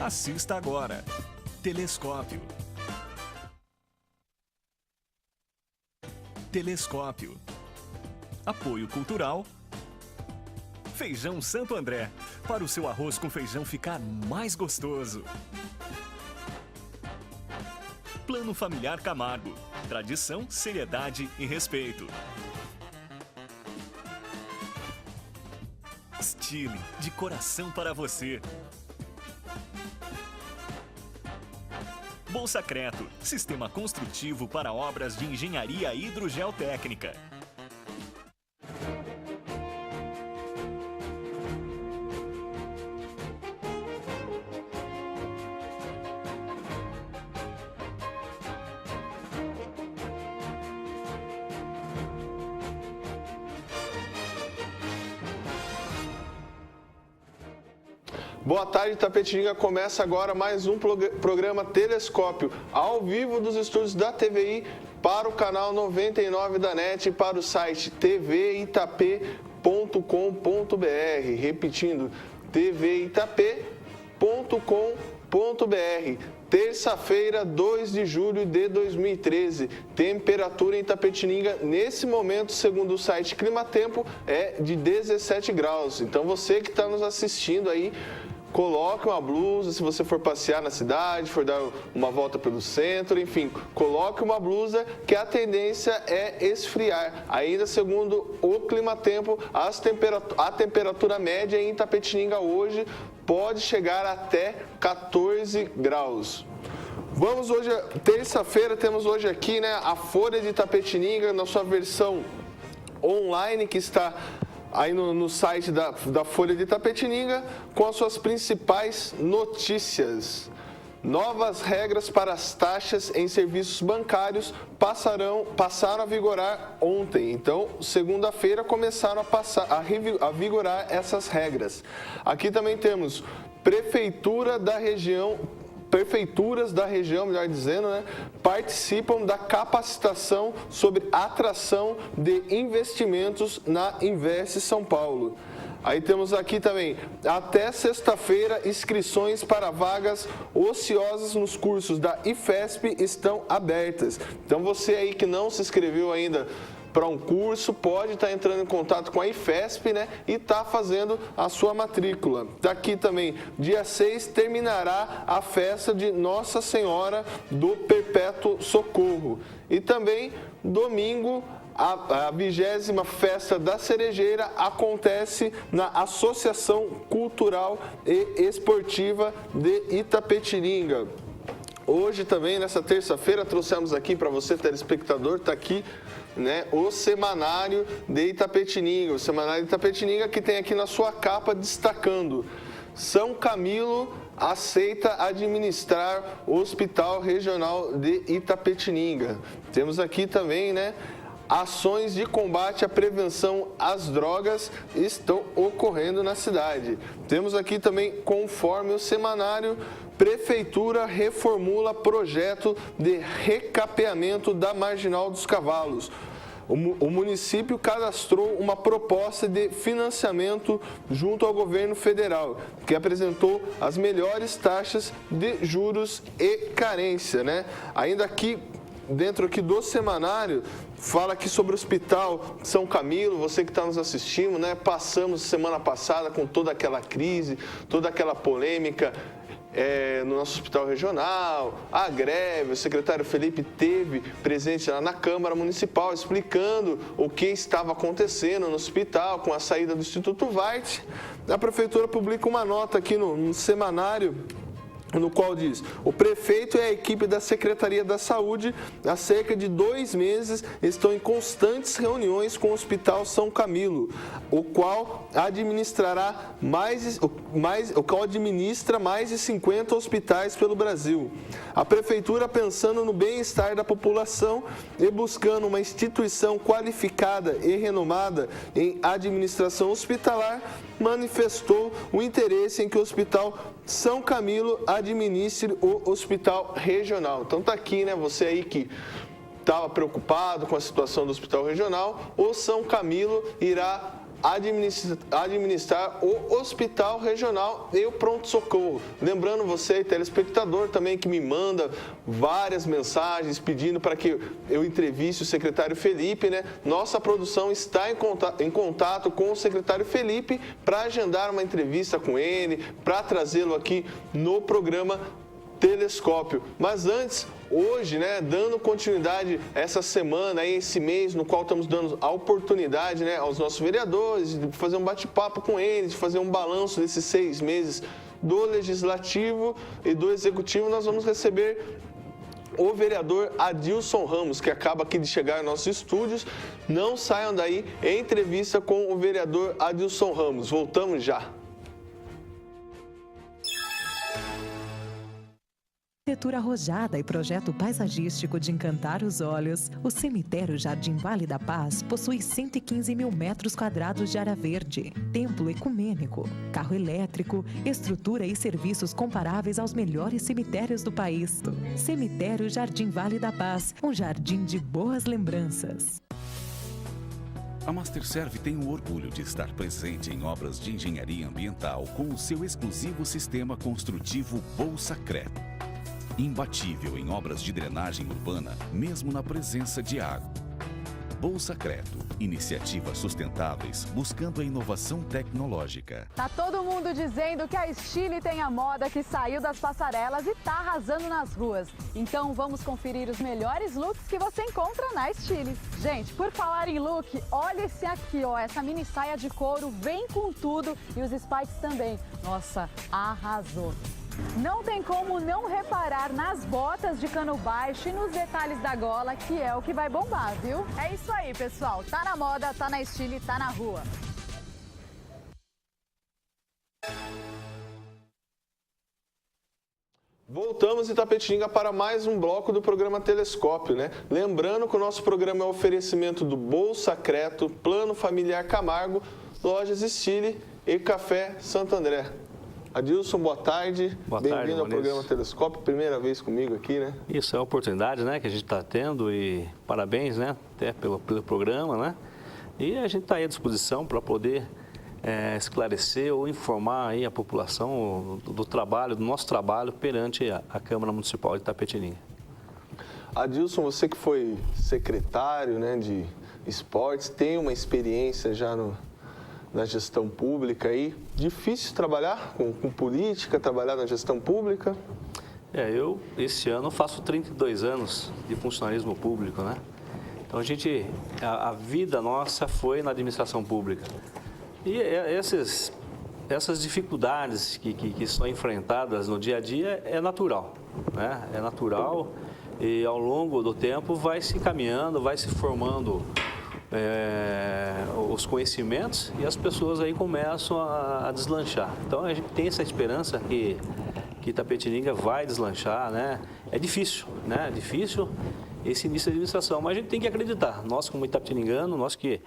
Assista agora. Telescópio. Telescópio. Apoio cultural. Feijão Santo André, para o seu arroz com feijão ficar mais gostoso. Plano Familiar Camargo. Tradição, seriedade e respeito. Stile, de coração para você. Bolsa Creto, sistema construtivo para obras de engenharia hidrogeotécnica. Boa tarde, Itapetininga. Começa agora mais um programa Telescópio, ao vivo dos estúdios da TVI para o canal 99 da NET e para o site tvitap.com.br. Repetindo, tvitap.com.br. Terça-feira, 2 de julho de 2013. Temperatura em Itapetininga, nesse momento, segundo o site Climatempo, é de 17 graus. Então, você que está nos assistindo aí, coloque uma blusa, se você for passear na cidade, for dar uma volta pelo centro, enfim, coloque uma blusa que a tendência é esfriar. Ainda segundo o Climatempo, a temperatura média em Itapetininga hoje pode chegar até 14 graus. Vamos hoje, terça-feira, temos hoje aqui, né, a Folha de Itapetininga na sua versão online, que está aí no site da Folha de Itapetininga, com as suas principais notícias. Novas regras para as taxas em serviços bancários passaram a vigorar ontem. Então, segunda-feira, começaram a vigorar essas regras. Aqui também temos prefeituras da região, melhor dizendo, né, participam da capacitação sobre atração de investimentos na Invest São Paulo. Aí temos aqui também, até sexta-feira, inscrições para vagas ociosas nos cursos da IFESP estão abertas. Então você aí que não se inscreveu ainda para um curso, pode estar entrando em contato com a IFESP, né, e está fazendo a sua matrícula. Daqui também, dia 6, terminará a festa de Nossa Senhora do Perpétuo Socorro. E também, domingo, a 20ª Festa da Cerejeira acontece na Associação Cultural e Esportiva de Itapetininga. Hoje também, nessa terça-feira, trouxemos aqui para você, telespectador, está aqui, né, o Semanário de Itapetininga. O Semanário de Itapetininga, que tem aqui na sua capa destacando: São Camilo aceita administrar o Hospital Regional de Itapetininga. Temos aqui também, né, ações de combate à prevenção às drogas estão ocorrendo na cidade. Temos aqui também, conforme o semanário, Prefeitura reformula projeto de recapeamento da Marginal dos Cavalos. O município cadastrou uma proposta de financiamento junto ao governo federal, que apresentou as melhores taxas de juros e carência, né? Ainda aqui, dentro aqui do semanário, fala aqui sobre o Hospital São Camilo. Você que está nos assistindo, né? Passamos semana passada com toda aquela crise, toda aquela polêmica no nosso hospital regional, a greve. O secretário Felipe teve presente lá na Câmara Municipal explicando o que estava acontecendo no hospital com a saída do Instituto Varte. A Prefeitura publica uma nota aqui no semanário, no qual diz: o prefeito e a equipe da Secretaria da Saúde, há cerca de 2 meses, estão em constantes reuniões com o Hospital São Camilo, o qual administra mais de 50 hospitais pelo Brasil. A Prefeitura, pensando no bem-estar da população e buscando uma instituição qualificada e renomada em administração hospitalar, manifestou o interesse em que o Hospital São Camilo administre o Hospital Regional. Então tá aqui, né, você aí que estava preocupado com a situação do Hospital Regional, o São Camilo irá administrar o Hospital Regional e o Pronto-Socorro. Lembrando você, telespectador, também que me manda várias mensagens pedindo para que eu entreviste o secretário Felipe, né? Nossa produção está em contato com o secretário Felipe para agendar uma entrevista com ele, para trazê-lo aqui no programa Telescópio. Mas antes, hoje, né, dando continuidade essa semana, esse mês, no qual estamos dando a oportunidade, né, aos nossos vereadores de fazer um bate-papo com eles, de fazer um balanço desses 6 meses do Legislativo e do Executivo, nós vamos receber o vereador Adilson Ramos, que acaba aqui de chegar em nossos estúdios. Não saiam daí, entrevista com o vereador Adilson Ramos. Voltamos já. Arquitetura arrojada e projeto paisagístico de encantar os olhos, o cemitério Jardim Vale da Paz possui 115 mil metros quadrados de área verde, templo ecumênico, carro elétrico, estrutura e serviços comparáveis aos melhores cemitérios do país. Cemitério Jardim Vale da Paz, um jardim de boas lembranças. A Masterserv tem o orgulho de estar presente em obras de engenharia ambiental com o seu exclusivo sistema construtivo Bolsacreto. Imbatível em obras de drenagem urbana, mesmo na presença de água. Bolsacreto, iniciativas sustentáveis buscando a inovação tecnológica. Tá todo mundo dizendo que a Stile tem a moda que saiu das passarelas e tá arrasando nas ruas. Então vamos conferir os melhores looks que você encontra na Stile. Gente, por falar em look, olha esse aqui, ó, essa mini saia de couro vem com tudo e os spikes também. Nossa, arrasou. Não tem como não reparar nas botas de cano baixo e nos detalhes da gola, que é o que vai bombar, viu? É isso aí, pessoal. Tá na moda, tá na Stile, tá na rua. Voltamos em Itapetininga para mais um bloco do programa Telescópio, né? Lembrando que o nosso programa é um oferecimento do Bolsacreto, Plano Familiar Camargo, Lojas Stile e Café Santo André. Adilson, boa tarde. Boa tarde, bem-vindo ao programa Telescópio, primeira vez comigo aqui, né? Isso é uma oportunidade, né, que a gente está tendo e parabéns, né, até pelo programa, né? E a gente está aí à disposição para poder esclarecer ou informar aí a população do trabalho, do nosso trabalho perante a Câmara Municipal de Itapetininga. Adilson, você que foi secretário, né, de esportes, tem uma experiência já na gestão pública aí. Difícil trabalhar com política, trabalhar na gestão pública? Eu, esse ano, faço 32 anos de funcionalismo público, né? Então, a vida nossa foi na administração pública. E essas dificuldades que são enfrentadas no dia a dia é natural, né? É natural e, ao longo do tempo, vai se caminhando, vai se formando os conhecimentos e as pessoas aí começam a deslanchar. Então a gente tem essa esperança que Itapetininga vai deslanchar, né? É difícil, né? É difícil esse início de administração, mas a gente tem que acreditar. Nós, como itapetiningano, nós que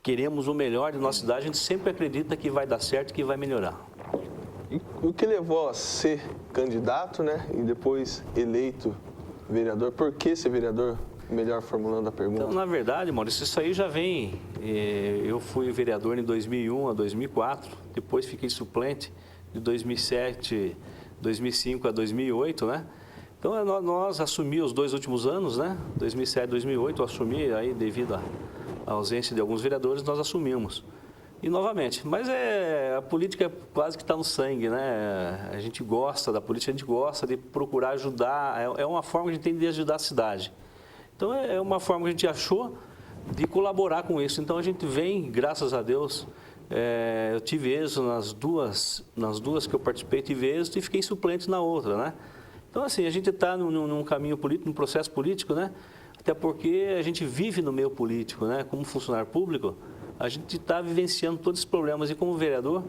queremos o melhor de nossa cidade, a gente sempre acredita que vai dar certo e que vai melhorar. E o que levou a ser candidato, né? E depois eleito vereador? Por que ser vereador? Melhor formulando a pergunta. Então, na verdade, Maurício, isso aí já vem. Eu fui vereador em 2001 a 2004, depois fiquei suplente de 2007, 2005 a 2008, né? Então, nós assumimos os 2 últimos anos, né? 2007 e 2008, eu assumi, aí devido à ausência de alguns vereadores, nós assumimos. E novamente, mas a política quase que está no sangue, né? A gente gosta da política, a gente gosta de procurar ajudar, é uma forma que a gente tem de ajudar a cidade. Então, é uma forma que a gente achou de colaborar com isso. Então, a gente vem, graças a Deus, eu tive êxito nas duas que eu participei, tive êxito e fiquei suplente na outra, né? Então, assim, a gente está num caminho político, num processo político, né? Até porque a gente vive no meio político, né? Como funcionário público, a gente está vivenciando todos esses problemas e, como vereador,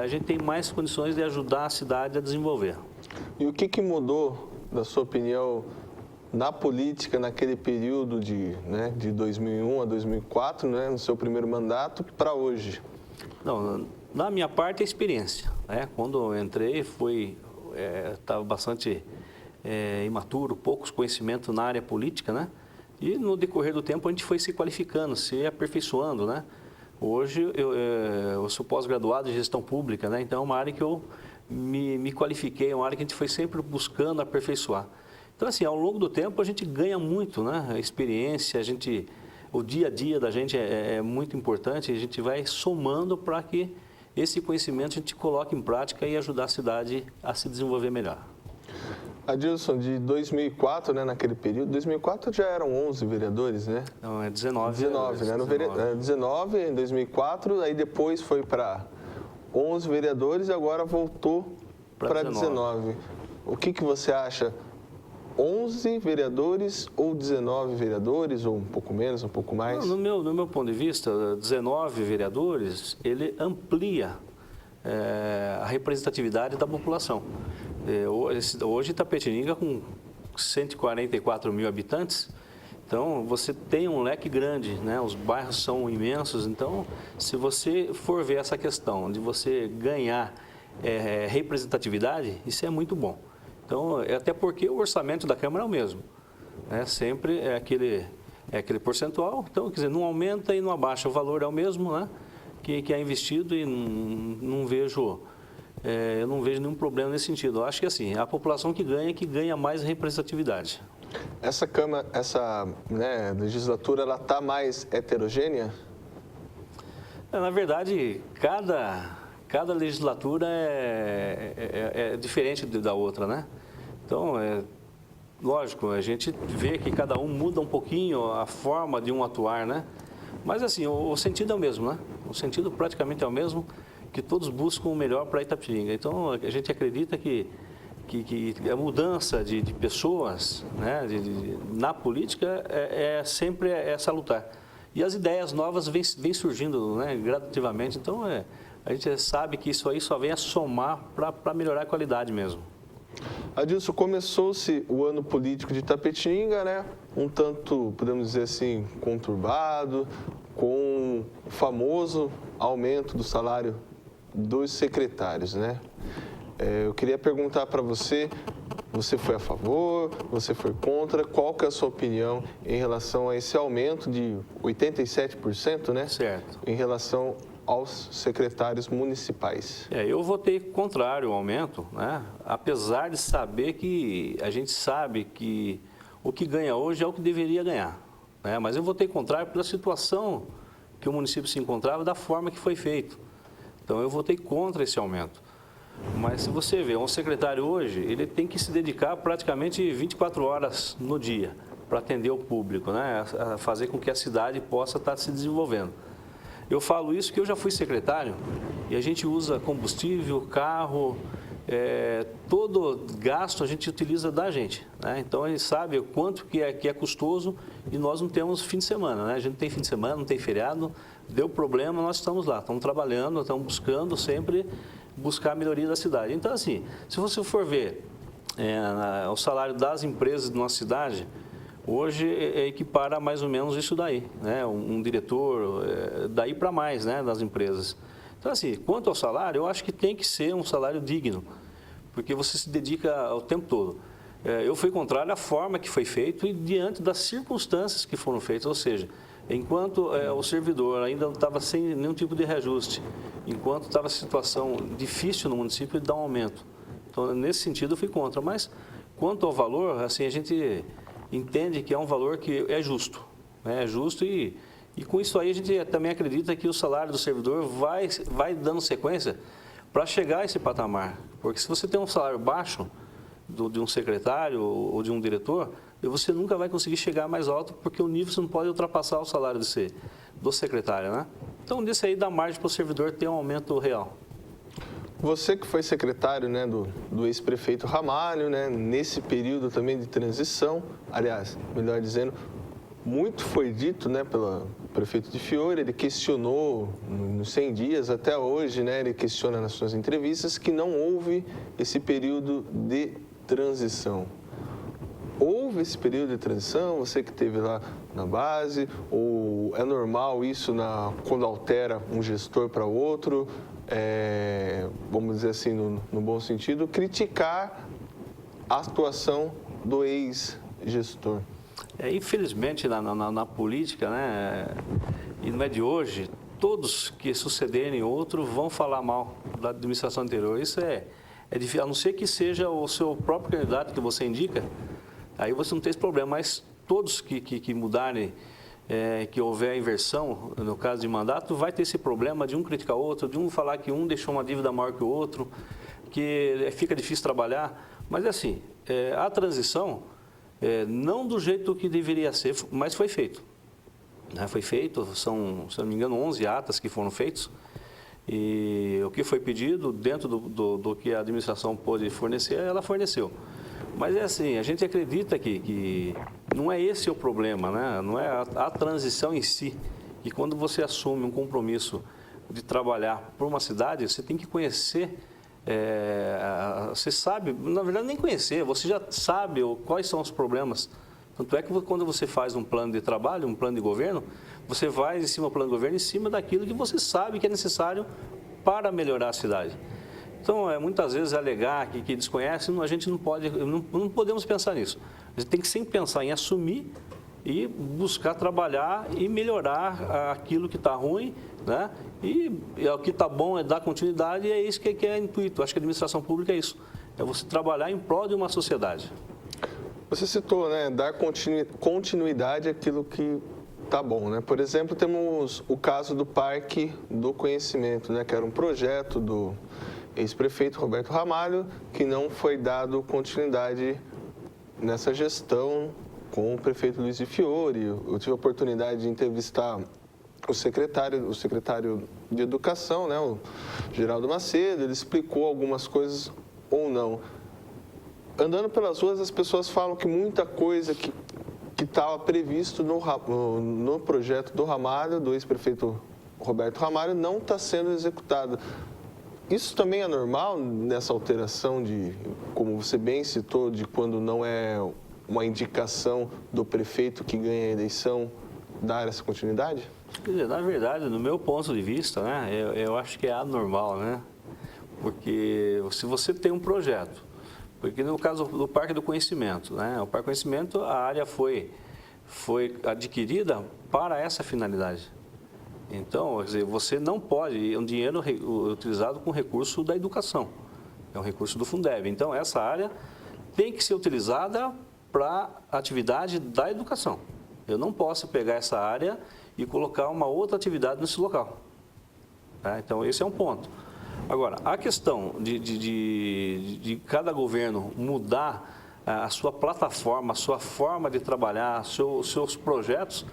a gente tem mais condições de ajudar a cidade a desenvolver. E o que mudou, na sua opinião, na política, naquele período de 2001 a 2004, né, no seu primeiro mandato, para hoje? Não, na minha parte, a experiência, né? Quando eu entrei, estava bastante imaturo, poucos conhecimentos na área política, né? E no decorrer do tempo a gente foi se qualificando, se aperfeiçoando, né? Hoje eu sou pós-graduado em gestão pública, né? Então é uma área que eu me qualifiquei, é uma área que a gente foi sempre buscando aperfeiçoar. Então, assim, ao longo do tempo a gente ganha muito, né? A experiência, o dia a dia da gente é muito importante, a gente vai somando para que esse conhecimento a gente coloque em prática e ajudar a cidade a se desenvolver melhor. Adilson, de 2004, né, naquele período, 2004 já eram 11 vereadores, né? Não, é 19. 19, né? 19 em 2004, aí depois foi para 11 vereadores e agora voltou para 19. O que você acha? 11 vereadores ou 19 vereadores, ou um pouco menos, um pouco mais? No meu ponto de vista, 19 vereadores, ele amplia a representatividade da população. Hoje Itapetininga, com 144 mil habitantes, então você tem um leque grande, né? Os bairros são imensos, então se você for ver essa questão de você ganhar representatividade, isso é muito bom. Então, até porque o orçamento da Câmara é o mesmo, né? Sempre é aquele percentual, então, quer dizer, não aumenta e não abaixa, o valor é o mesmo, né? Que é investido e não vejo... eu não vejo nenhum problema nesse sentido. Eu acho que assim, a população que ganha mais representatividade. Essa Câmara, né, legislatura, ela está mais heterogênea? Na verdade, cada legislatura é diferente da outra, né? Então, lógico, a gente vê que cada um muda um pouquinho a forma de um atuar, né? Mas assim, o sentido é o mesmo, né? O sentido praticamente é o mesmo, que todos buscam o melhor para Itapetininga. Então, a gente acredita que a mudança de pessoas, né, na política sempre salutar. E as ideias novas vêm surgindo, né, gradativamente. Então, a gente sabe que isso aí só vem a somar para melhorar a qualidade mesmo. Adilson, começou-se o ano político de Itapetininga, né? Um tanto, podemos dizer assim, conturbado, com o famoso aumento do salário dos secretários, né? Eu queria perguntar para você, você foi a favor, você foi contra, qual que é a sua opinião em relação a esse aumento de 87%, né? Certo. Em relação aos secretários municipais. Eu votei contrário ao aumento, né? Apesar de saber que a gente sabe que o que ganha hoje é o que deveria ganhar, né? Mas eu votei contrário pela situação que o município se encontrava, da forma que foi feito. Então eu votei contra esse aumento. Mas se você vê, um secretário hoje, ele tem que se dedicar praticamente 24 horas no dia para atender o público, né? A fazer com que a cidade possa estar se desenvolvendo. Eu falo isso porque eu já fui secretário e a gente usa combustível, carro, todo gasto a gente utiliza da gente, né? Então, a gente sabe o quanto que é custoso e nós não temos fim de semana, né? A gente não tem fim de semana, não tem feriado, deu problema, nós estamos lá, estamos trabalhando, estamos buscando sempre buscar a melhoria da cidade. Então, assim, se você for ver o salário das empresas da nossa cidade, hoje equipara mais ou menos isso daí, né? Um diretor, daí para mais, né, das empresas. Então, assim, quanto ao salário, eu acho que tem que ser um salário digno, porque você se dedica o tempo todo. Eu fui contrário à forma que foi feito e diante das circunstâncias que foram feitas, ou seja, enquanto o servidor ainda estava sem nenhum tipo de reajuste, enquanto estava a situação difícil no município, ele dá um aumento. Então, nesse sentido, eu fui contra. Mas, quanto ao valor, assim, a gente entende que é um valor que é justo, né? É justo e com isso aí a gente também acredita que o salário do servidor vai dando sequência para chegar a esse patamar. Porque se você tem um salário baixo de um secretário ou de um diretor, você nunca vai conseguir chegar mais alto porque o nível você não pode ultrapassar o salário do secretário, né? Então, disso aí dá margem para o servidor ter um aumento real. Você que foi secretário, né, do ex-prefeito Ramalho, né, nesse período também de transição, aliás, melhor dizendo, muito foi dito, né, pelo prefeito de Fiore, ele questionou nos 100 dias até hoje, né, ele questiona nas suas entrevistas que não houve esse período de transição. Houve esse período de transição, você que esteve lá na base, ou é normal isso quando altera um gestor para outro? Vamos dizer assim, no bom sentido, criticar a atuação do ex-gestor. Infelizmente, na política, né, e não é de hoje, todos que sucederem outro vão falar mal da administração anterior. Isso é difícil, a não ser que seja o seu próprio candidato que você indica, aí você não tem esse problema, mas todos que mudarem, que houver inversão, no caso de mandato, vai ter esse problema de um criticar o outro, de um falar que um deixou uma dívida maior que o outro, que fica difícil trabalhar. Mas assim, a transição, não do jeito que deveria ser, mas foi feito. Foi feito, são, se não me engano, 11 atas que foram feitos. E o que foi pedido, dentro do que a administração pôde fornecer, ela forneceu. Mas é assim, a gente acredita que não é esse o problema, né? Não é a transição em si. E quando você assume um compromisso de trabalhar por uma cidade, você tem que conhecer, você sabe, na verdade nem conhecer, você já sabe quais são os problemas. Tanto é que quando você faz um plano de trabalho, um plano de governo, você vai em cima do plano de governo, em cima daquilo que você sabe que é necessário para melhorar a cidade. Então, muitas vezes alegar que desconhece, a gente não podemos pensar nisso. A gente tem que sempre pensar em assumir e buscar trabalhar e melhorar aquilo que está ruim, né? E o que está bom é dar continuidade, e é isso que é intuito. Acho que a administração pública é isso, é você trabalhar em prol de uma sociedade. Você citou, né, dar continuidade àquilo que está bom, né? Por exemplo, temos o caso do Parque do Conhecimento, né, que era um projeto do ex-prefeito Roberto Ramalho, que não foi dado continuidade nessa gestão com o prefeito Luiz de Fiore. Eu tive a oportunidade de entrevistar o secretário de Educação, né, o Geraldo Macedo. Ele explicou algumas coisas ou não. Andando pelas ruas, as pessoas falam que muita coisa que estava previsto no projeto do Ramalho, do ex-prefeito Roberto Ramalho, não está sendo executado. Isso também é normal nessa alteração de, como você bem citou, de quando não é uma indicação do prefeito que ganha a eleição, dar essa continuidade? Quer dizer, na verdade, no meu ponto de vista, né, eu acho que é anormal, né? Porque se você tem um projeto, porque no caso do Parque do Conhecimento, né, o Parque do Conhecimento, a área foi adquirida para essa finalidade. Então, quer dizer, você não pode, é um dinheiro utilizado com recurso da educação, é um recurso do Fundeb. Então, essa área tem que ser utilizada para a atividade da educação. Eu não posso pegar essa área e colocar uma outra atividade nesse local. Tá? Então, esse é um ponto. Agora, a questão de cada governo mudar a sua plataforma, a sua forma de trabalhar, seus projetos,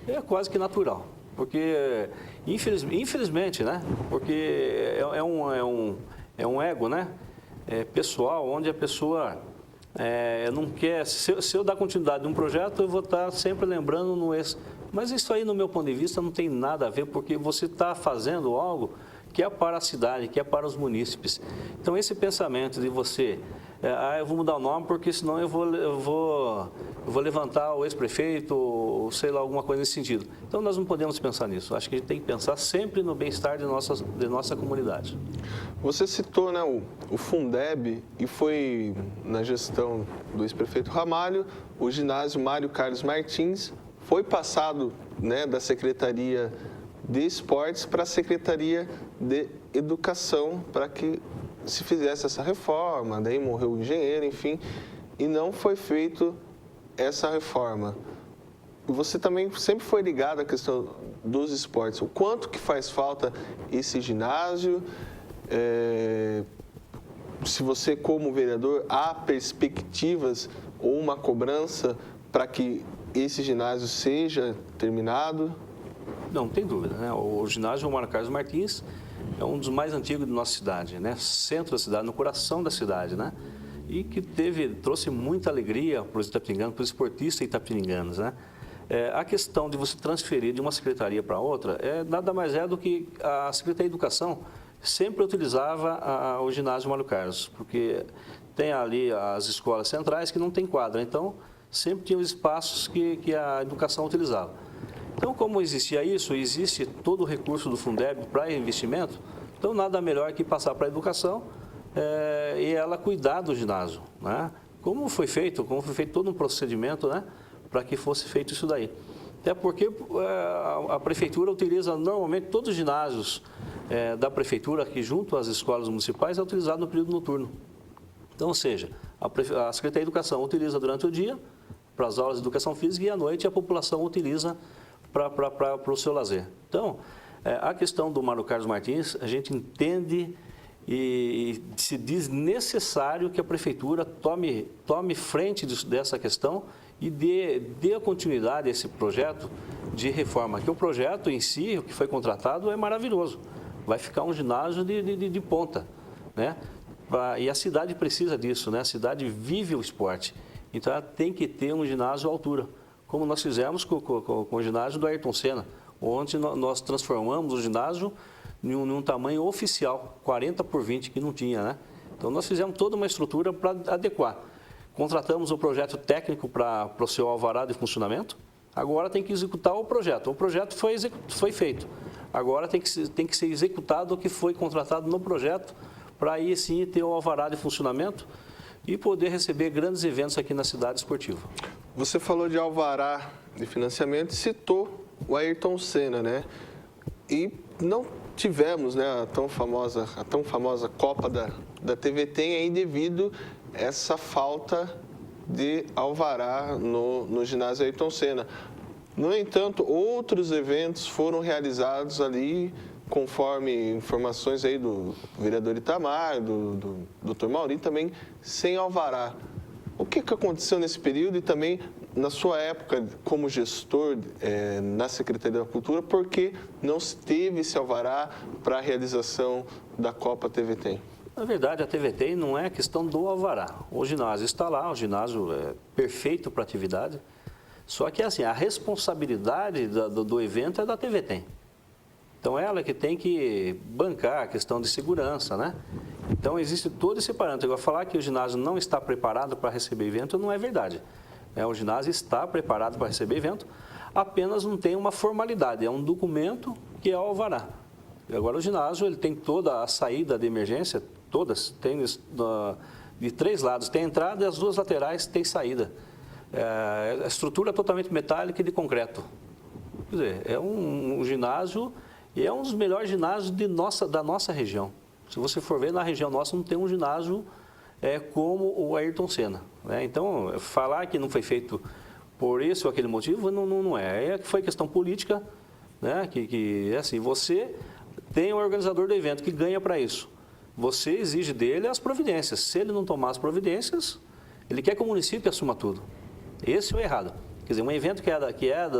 é quase que natural. Porque, infelizmente, né? Porque é um ego, né? Pessoal, onde a pessoa não quer... Se eu dar continuidade a um projeto, eu vou estar sempre lembrando no ex. Mas isso aí, no meu ponto de vista, não tem nada a ver, porque você está fazendo algo que é para a cidade, que é para os munícipes. Então, esse pensamento de você, eu vou mudar o nome porque senão eu vou levantar o ex-prefeito, ou sei lá, alguma coisa nesse sentido. Então, nós não podemos pensar nisso. Acho que a gente tem que pensar sempre no bem-estar de nossa comunidade. Você citou, né, o Fundeb, e foi na gestão do ex-prefeito Ramalho, o ginásio Mário Carlos Martins foi passado, né, da Secretaria de Esportes para a Secretaria de Educação, para que se fizesse essa reforma. Daí morreu o engenheiro, enfim, e não foi feito essa reforma. Você também sempre foi ligado à questão dos esportes. O quanto que faz falta esse ginásio? Se você, como vereador, há perspectivas ou uma cobrança para que esse ginásio seja terminado? Não tem dúvida, né? O ginásio Mário Carlos Martins é um dos mais antigos da nossa cidade, né? Centro da cidade, no coração da cidade, né? E que trouxe muita alegria para os itapetininganos, para os esportistas itapetininganos, né? A questão de você transferir de uma secretaria para outra nada mais é do que a Secretaria de Educação sempre utilizava o ginásio Mário Carlos, porque tem ali as escolas centrais que não tem quadra, então sempre tinha os espaços que a educação utilizava. Então, como existia isso, existe todo o recurso do Fundeb para investimento, então nada melhor que passar para a educação e ela cuidar do ginásio, né? Como foi feito todo um procedimento, né, para que fosse feito isso daí. Até porque a prefeitura utiliza normalmente todos os ginásios da prefeitura, que junto às escolas municipais, é utilizado no período noturno. Então, ou seja, a Secretaria de Educação utiliza durante o dia para as aulas de educação física e à noite a população utiliza para o seu lazer. Então, a questão do Mário Carlos Martins, a gente entende e se diz necessário que a prefeitura tome frente dessa questão e dê continuidade a esse projeto de reforma. Que o projeto em si, o que foi contratado, é maravilhoso. Vai ficar um ginásio de ponta, né? E a cidade precisa disso, né? A cidade vive o esporte. Então, ela tem que ter um ginásio à altura, como nós fizemos com o ginásio do Ayrton Senna, onde nós transformamos o ginásio em um tamanho oficial, 40 por 20, que não tinha, né? Então, nós fizemos toda uma estrutura para adequar. Contratamos o projeto técnico para o seu alvará de funcionamento, agora tem que executar o projeto. O projeto foi feito, agora tem que ser executado o que foi contratado no projeto, para aí sim ter o alvará de funcionamento e poder receber grandes eventos aqui na cidade esportiva. Você falou de alvará de financiamento e citou o Ayrton Senna, né? E não tivemos, né, a tão famosa Copa da TVT aí devido a essa falta de alvará no ginásio Ayrton Senna. No entanto, outros eventos foram realizados ali, conforme informações aí do vereador Itamar, do Dr. Mauri, também sem alvará. O que aconteceu nesse período e também na sua época como gestor na Secretaria da Cultura, por que não se teve esse alvará para a realização da Copa TVT? Na verdade, a TVT não é questão do alvará. O ginásio está lá, o ginásio é perfeito para a atividade, só que assim, a responsabilidade do evento é da TVT. Então, ela que tem que bancar a questão de segurança, né? Então, existe todo esse parâmetro. Agora, falar que o ginásio não está preparado para receber evento não é verdade. O ginásio está preparado para receber evento, apenas não tem uma formalidade, é um documento que é o alvará. E agora, o ginásio ele tem toda a saída de emergência, todas, tem de 3 lados, tem entrada e as 2 laterais tem saída. A estrutura é totalmente metálica e de concreto. Quer dizer, é um ginásio... E é um dos melhores ginásios da nossa região. Se você for ver, na região nossa não tem um ginásio como o Ayrton Senna, né? Então, falar que não foi feito por esse ou aquele motivo, não é. É que foi questão política, né? Que assim, você tem o organizador do evento que ganha para isso. Você exige dele as providências. Se ele não tomar as providências, ele quer que o município assuma tudo. Esse é o errado. Quer dizer, um evento que é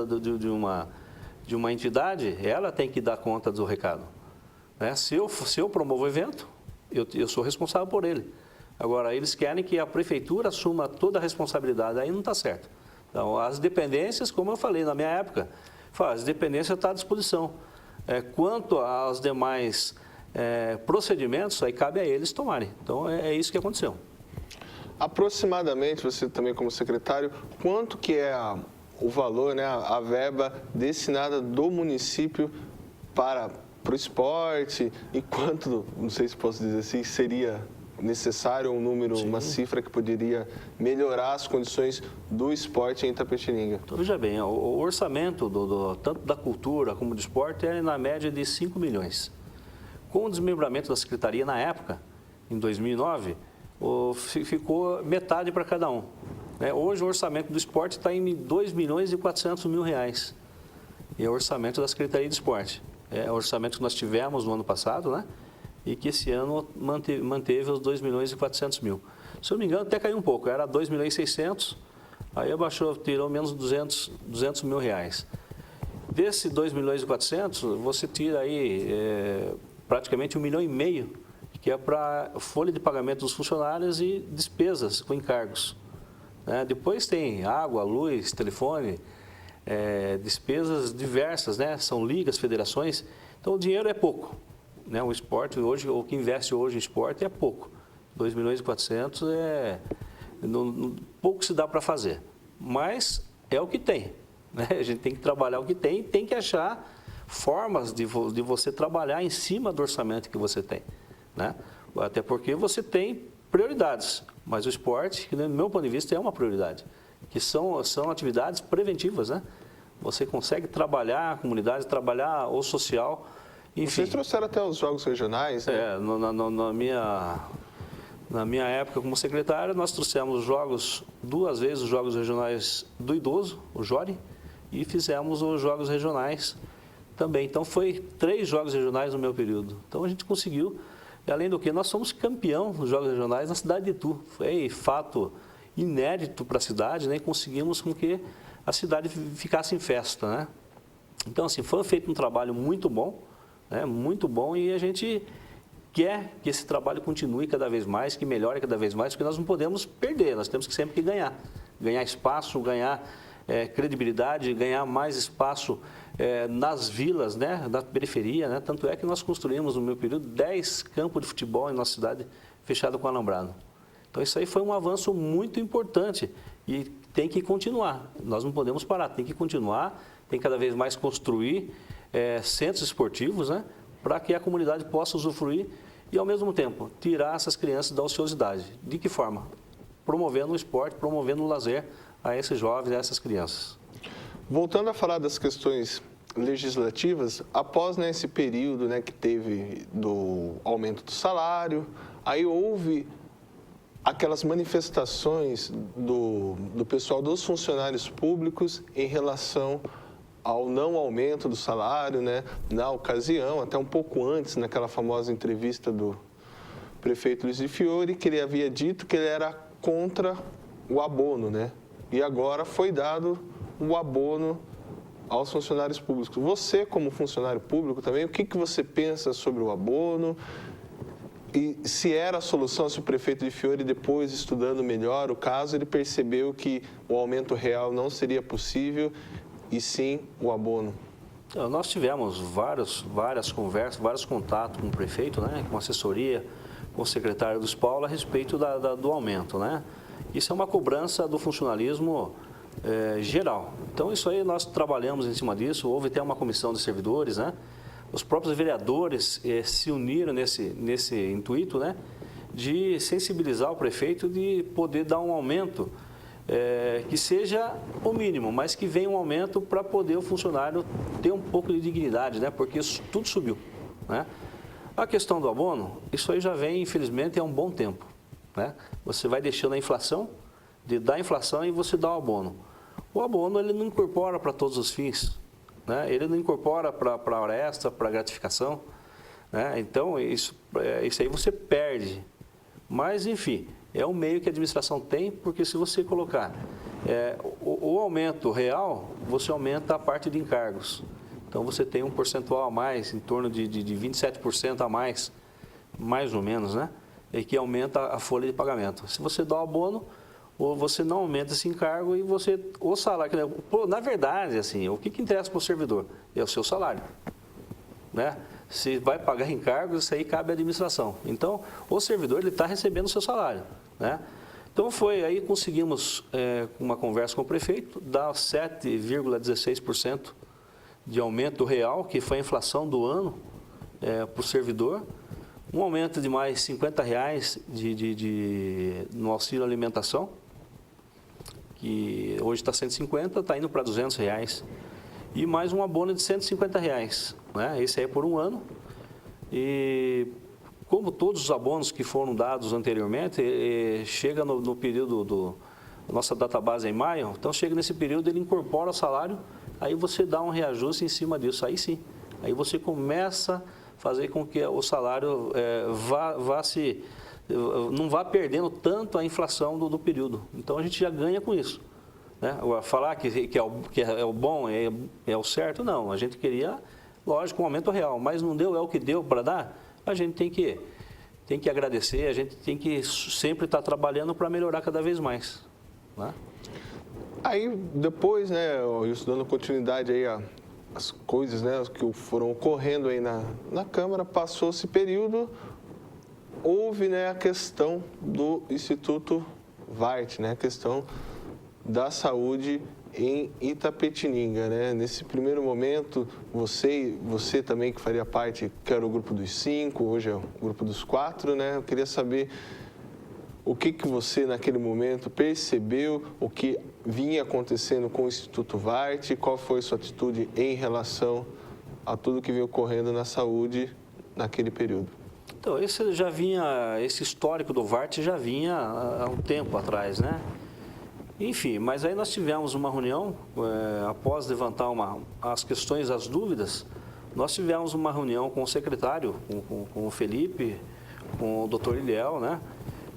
de uma entidade, ela tem que dar conta do recado, né? Se eu promovo o evento, eu sou responsável por ele. Agora, eles querem que a prefeitura assuma toda a responsabilidade, aí não está certo. Então, as dependências, como eu falei na minha época, as dependências estão à disposição. Quanto aos demais procedimentos, aí cabe a eles tomarem. Então, é isso que aconteceu. Aproximadamente, você também como secretário, quanto que é o valor, né, a verba destinada do município para o esporte e quanto, não sei se posso dizer assim, seria necessário um número, Sim. uma cifra que poderia melhorar as condições do esporte em Itapetininga? Então, veja bem, o orçamento tanto da cultura como do esporte é na média de 5 milhões. Com o desmembramento da Secretaria na época, em 2009, ficou metade para cada um. Hoje o orçamento do esporte está em 2 milhões e 400 mil reais. E é o orçamento da Secretaria de Esporte. É o orçamento que nós tivemos no ano passado, né? E que esse ano manteve os 2 milhões e 400 mil. Se eu não me engano, até caiu um pouco. Era 2 milhões e 600, aí abaixou, tirou menos 200 mil reais. Desse 2 milhões e 400, você tira aí praticamente 1,5 milhão, que é para folha de pagamento dos funcionários e despesas com encargos. Depois tem água, luz, telefone, despesas diversas, né? São ligas, federações. Então, o dinheiro é pouco. O esporte hoje, o que investe hoje em esporte é pouco. 2 milhões e 400 pouco se dá para fazer. Mas é o que tem, né? A gente tem que trabalhar o que tem que achar formas de você trabalhar em cima do orçamento que você tem, né? Até porque você tem prioridades. Mas o esporte, que no meu ponto de vista, é uma prioridade, que são atividades preventivas, né? Você consegue trabalhar a comunidade, trabalhar o social, enfim. Vocês trouxeram até os jogos regionais, né? Na minha época como secretário, nós trouxemos duas vezes os jogos regionais do idoso, o Jori, e fizemos os jogos regionais também. Então, foi 3 jogos regionais no meu período. Então, a gente conseguiu, e além do que, nós somos campeão dos jogos regionais na cidade de Itu. Foi fato inédito para a cidade, né? E conseguimos com que a cidade ficasse em festa, né? Então, assim, foi feito um trabalho muito bom, né? Muito bom, e a gente quer que esse trabalho continue cada vez mais, que melhore cada vez mais, porque nós não podemos perder, nós temos que sempre ganhar. Ganhar espaço, ganhar credibilidade, ganhar mais espaço nas vilas, né, da periferia, né? Tanto é que nós construímos, no meu período, 10 campos de futebol em nossa cidade, fechado com alambrado. Então, isso aí foi um avanço muito importante e tem que continuar. Nós não podemos parar, tem que continuar, tem que cada vez mais construir centros esportivos, né, para que a comunidade possa usufruir e, ao mesmo tempo, tirar essas crianças da ociosidade. De que forma? Promovendo o esporte, promovendo o lazer a esses jovens, a essas crianças. Voltando a falar das questões legislativas, após, né, esse período, né, que teve do aumento do salário, aí houve aquelas manifestações do pessoal dos funcionários públicos em relação ao não aumento do salário, né? Na ocasião, até um pouco antes, naquela famosa entrevista do prefeito Luiz de Fiore, que ele havia dito que ele era contra o abono, né? E agora foi dado o abono aos funcionários públicos. Você, como funcionário público também, o que você pensa sobre o abono? E se era a solução, se o prefeito de Fiore, depois estudando melhor o caso, ele percebeu que o aumento real não seria possível e sim o abono? Nós tivemos várias conversas, vários contatos com o prefeito, né, com a assessoria, com o secretário dos Paulo a respeito do aumento, né? Isso é uma cobrança do funcionalismo geral. Então, isso aí nós trabalhamos em cima disso, houve até uma comissão de servidores, né? Os próprios vereadores se uniram nesse intuito, né, de sensibilizar o prefeito, de poder dar um aumento que seja o mínimo, mas que venha um aumento para poder o funcionário ter um pouco de dignidade, né, porque isso tudo subiu, né? A questão do abono, isso aí já vem, infelizmente, há um bom tempo, né? Você vai deixando a inflação, dá a inflação e você dá o abono. O abono, ele não incorpora para todos os fins, né? Ele não incorpora para a hora extra, para a gratificação, né? Então, isso aí você perde. Mas, enfim, é um meio que a administração tem, porque se você colocar o aumento real, você aumenta a parte de encargos. Então, você tem um percentual a mais, em torno de 27% a mais ou menos, né? E que aumenta a folha de pagamento. Se você dá o abono, ou você não aumenta esse encargo e o salário... Na verdade, assim, o que interessa para o servidor? É o seu salário, né? Se vai pagar encargos, isso aí cabe à administração. Então, o servidor ele está recebendo o seu salário, né? Então, aí conseguimos, uma conversa com o prefeito, dar 7,16% de aumento real, que foi a inflação do ano para o servidor, um aumento de mais R$50 no auxílio alimentação, que hoje está 150, está indo para R$200, e mais um abono de R$150, né? Esse aí é por um ano. E como todos os abonos que foram dados anteriormente, chega no período nossa database é em maio, então chega nesse período, ele incorpora o salário, aí você dá um reajuste em cima disso, aí sim. Aí você começa a fazer com que o salário não vá perdendo tanto a inflação do período. Então, a gente já ganha com isso, né? Agora, falar que é o bom, é o certo, não. A gente queria, lógico, um aumento real, mas não deu, é o que deu para dar. A gente tem que agradecer, a gente tem que sempre estar trabalhando para melhorar cada vez mais, né? Aí, depois, né, isso dando continuidade aí as coisas, né, que foram ocorrendo aí na Câmara, passou esse período, houve, né, a questão do Instituto Vart, né, a questão da saúde em Itapetininga, né? Nesse primeiro momento, você também que faria parte, que era o grupo dos 5, hoje é o grupo dos 4, né? Eu queria saber o que você naquele momento percebeu, o que vinha acontecendo com o Instituto Vart? Qual foi sua atitude em relação a tudo que vinha ocorrendo na saúde naquele período? Então, esse histórico do Vart já vinha há um tempo atrás, né? Enfim, mas aí nós tivemos uma reunião, após levantar as questões, as dúvidas, nós tivemos uma reunião com o secretário, com o Felipe, com o doutor Iliel, né?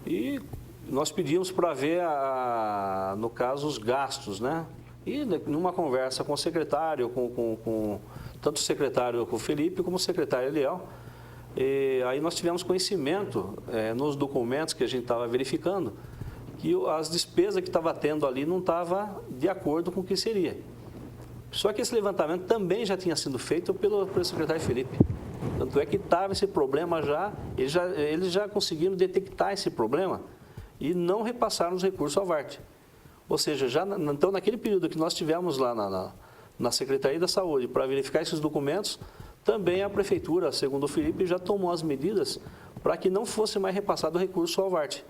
E nós pedimos para ver, no caso, os gastos, né? E numa conversa com o secretário, tanto o secretário com o Felipe, como o secretário Iliel, aí nós tivemos conhecimento nos documentos que a gente estava verificando, que as despesas que estava tendo ali não estavam de acordo com o que seria. Só que esse levantamento também já tinha sido feito pelo secretário Felipe. Tanto é que estava esse problema eles já conseguiram detectar esse problema e não repassaram os recursos ao Vart. Ou seja, então naquele período que nós tivemos lá na Secretaria da Saúde para verificar esses documentos, também a Prefeitura, segundo o Felipe, já tomou as medidas para que não fosse mais repassado o recurso ao Vart.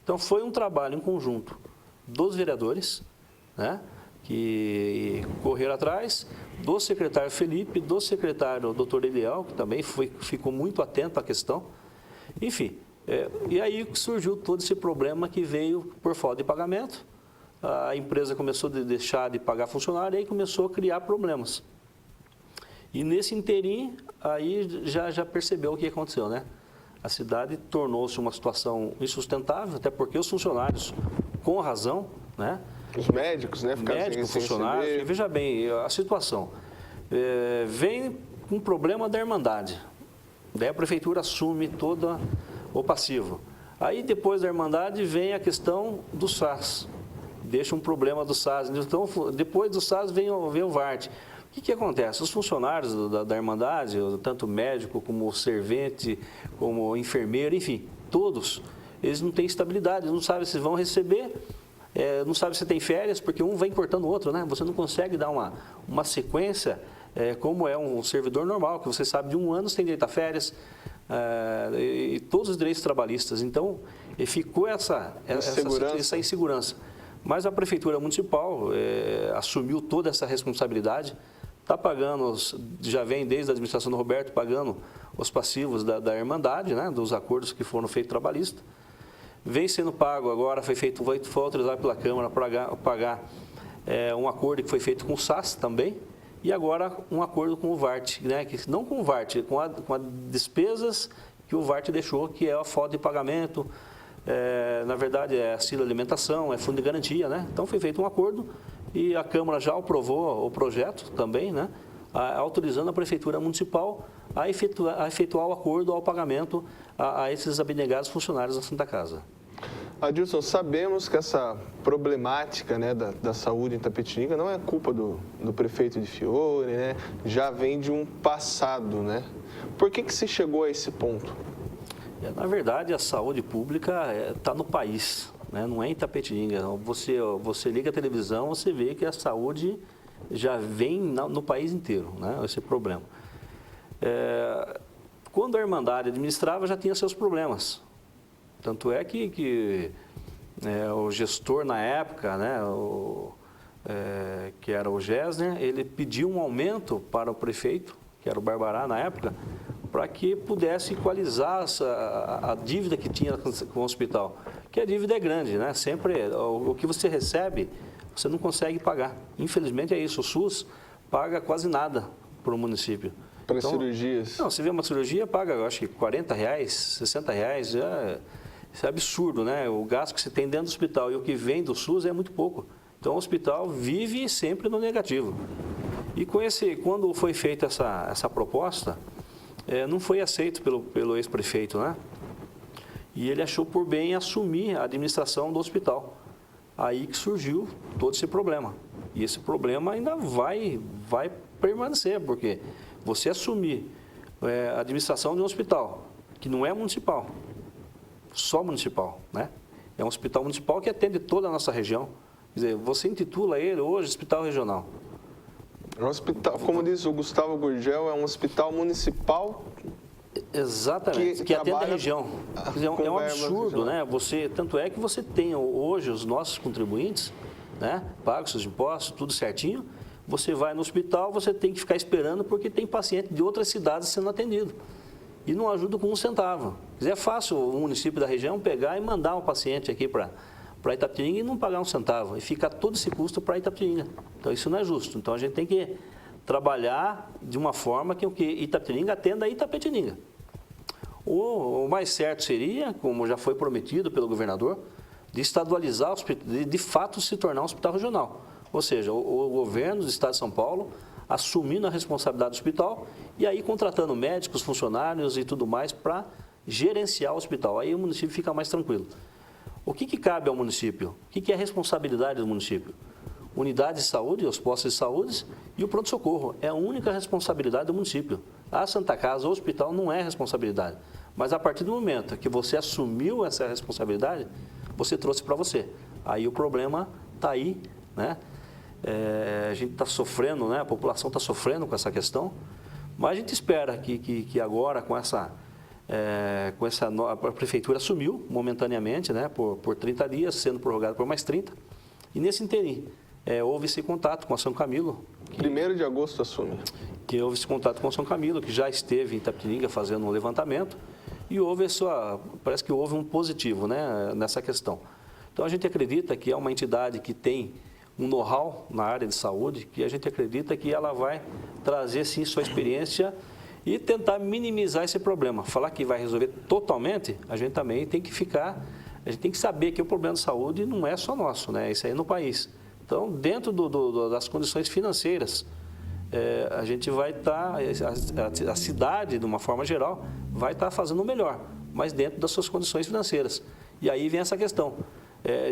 Então, foi um trabalho em conjunto dos vereadores, né, que correram atrás, do secretário Felipe, do secretário Dr. Eliel, que também ficou muito atento à questão. Enfim, e aí surgiu todo esse problema que veio por falta de pagamento. A empresa começou a deixar de pagar funcionário e aí começou a criar problemas. E nesse inteirinho, aí já percebeu o que aconteceu, né? A cidade tornou-se uma situação insustentável, até porque os funcionários, com razão, né? Os médicos, né? Médicos, funcionários. E veja bem, a situação. Vem um problema da Irmandade. Daí a Prefeitura assume todo o passivo. Aí, depois da Irmandade, vem a questão do SAS. Deixa um problema do SAS. Então, depois do SAS, vem o Vart. O que acontece? Os funcionários da Irmandade, tanto médico como servente, como enfermeiro, enfim, todos, eles não têm estabilidade, não sabem se vão receber, não sabem se tem férias, porque um vem cortando o outro, né? Você não consegue dar uma sequência como é um servidor normal, que você sabe de um ano você tem direito a férias, e todos os direitos trabalhistas. Então, ficou essa insegurança. Mas a Prefeitura Municipal assumiu toda essa responsabilidade, está pagando, já vem desde a administração do Roberto, pagando os passivos da Irmandade, né, dos acordos que foram feitos trabalhistas. Vem sendo pago agora, foi autorizado pela Câmara para pagar um acordo que foi feito com o SAS também, e agora um acordo com o Vart, né, não com o Vart, com as despesas que o Vart deixou, que é a falta de pagamento, na verdade é auxílio alimentação, é fundo de garantia, né? Então foi feito um acordo e a Câmara já aprovou o projeto também, né? Autorizando a Prefeitura Municipal a efetuar o acordo ao pagamento a esses abnegados funcionários da Santa Casa. Adilson, sabemos que essa problemática, né, da saúde em Itapetininga não é culpa do prefeito de Fiore, né? Já vem de um passado, né? Por que se chegou a esse ponto? Na verdade, a saúde pública está no país, né? Não é em Itapetininga. Você liga a televisão, você vê que a saúde já vem no país inteiro, né? Esse problema. Quando a Irmandade administrava, já tinha seus problemas. Tanto é que o gestor na época, né, que era o Gessner, ele pediu um aumento para o prefeito, que era o Barbará na época, para que pudesse equalizar a dívida que tinha com o hospital. Que a dívida é grande, né? Sempre o que você recebe, você não consegue pagar. Infelizmente é isso, o SUS paga quase nada para o município. Para cirurgias? Não, você vê uma cirurgia, paga, eu acho que R$40, R$60, isso é absurdo, né? O gasto que você tem dentro do hospital e o que vem do SUS é muito pouco. Então o hospital vive sempre no negativo. E quando foi feita essa proposta, não foi aceito pelo ex-prefeito, né? E ele achou por bem assumir a administração do hospital. Aí que surgiu todo esse problema. E esse problema ainda vai permanecer, porque você assumir a administração de um hospital, que não é municipal, só municipal, né? É um hospital municipal que atende toda a nossa região. Quer dizer, você intitula ele hoje Hospital Regional. É um hospital, como diz o Gustavo Gurgel, é um hospital municipal. Exatamente, que atende a região. Quer dizer, é um absurdo, né? Tanto é que você tem hoje os nossos contribuintes né? Paga os seus impostos, tudo certinho. Você vai no hospital, você tem que ficar esperando porque tem paciente de outras cidades sendo atendido. E não ajuda com um centavo. É fácil o município da região pegar e mandar um paciente aqui para Itapetininga e não pagar um centavo. E ficar todo esse custo para Itapetininga. Então isso não é justo. Então a gente tem que trabalhar de uma forma que Itapetininga atenda a Itapetininga. O mais certo seria, como já foi prometido pelo governador, de estadualizar, de fato se tornar um hospital regional. Ou seja, o governo do estado de São Paulo assumindo a responsabilidade do hospital e aí contratando médicos, funcionários e tudo mais para gerenciar o hospital. Aí o município fica mais tranquilo. O que cabe ao município? O que é a responsabilidade do município? Unidades de saúde, os postos de saúde e o pronto-socorro. É a única responsabilidade do município. A Santa Casa, o hospital, não é responsabilidade. Mas a partir do momento que você assumiu essa responsabilidade, você trouxe para você. Aí o problema está aí, né? A gente está sofrendo, né? A população está sofrendo com essa questão, mas a gente espera que agora, com essa a prefeitura assumiu momentaneamente, né? Por 30 dias, sendo prorrogado por mais 30, e nesse interim houve esse contato com a São Camilo. 1º de agosto assume. Que houve esse contato com a São Camilo, que já esteve em Itapetininga fazendo um levantamento, e parece que houve um positivo, né? Nessa questão. Então a gente acredita que é uma entidade que tem um know-how na área de saúde, que a gente acredita que ela vai trazer, sim, sua experiência e tentar minimizar esse problema. Falar que vai resolver totalmente, a gente também tem que saber que o problema de saúde não é só nosso, né? Isso aí é no país. Então, dentro das condições financeiras, a gente vai estar, a cidade, de uma forma geral, vai estar fazendo o melhor, mas dentro das suas condições financeiras. E aí vem essa questão.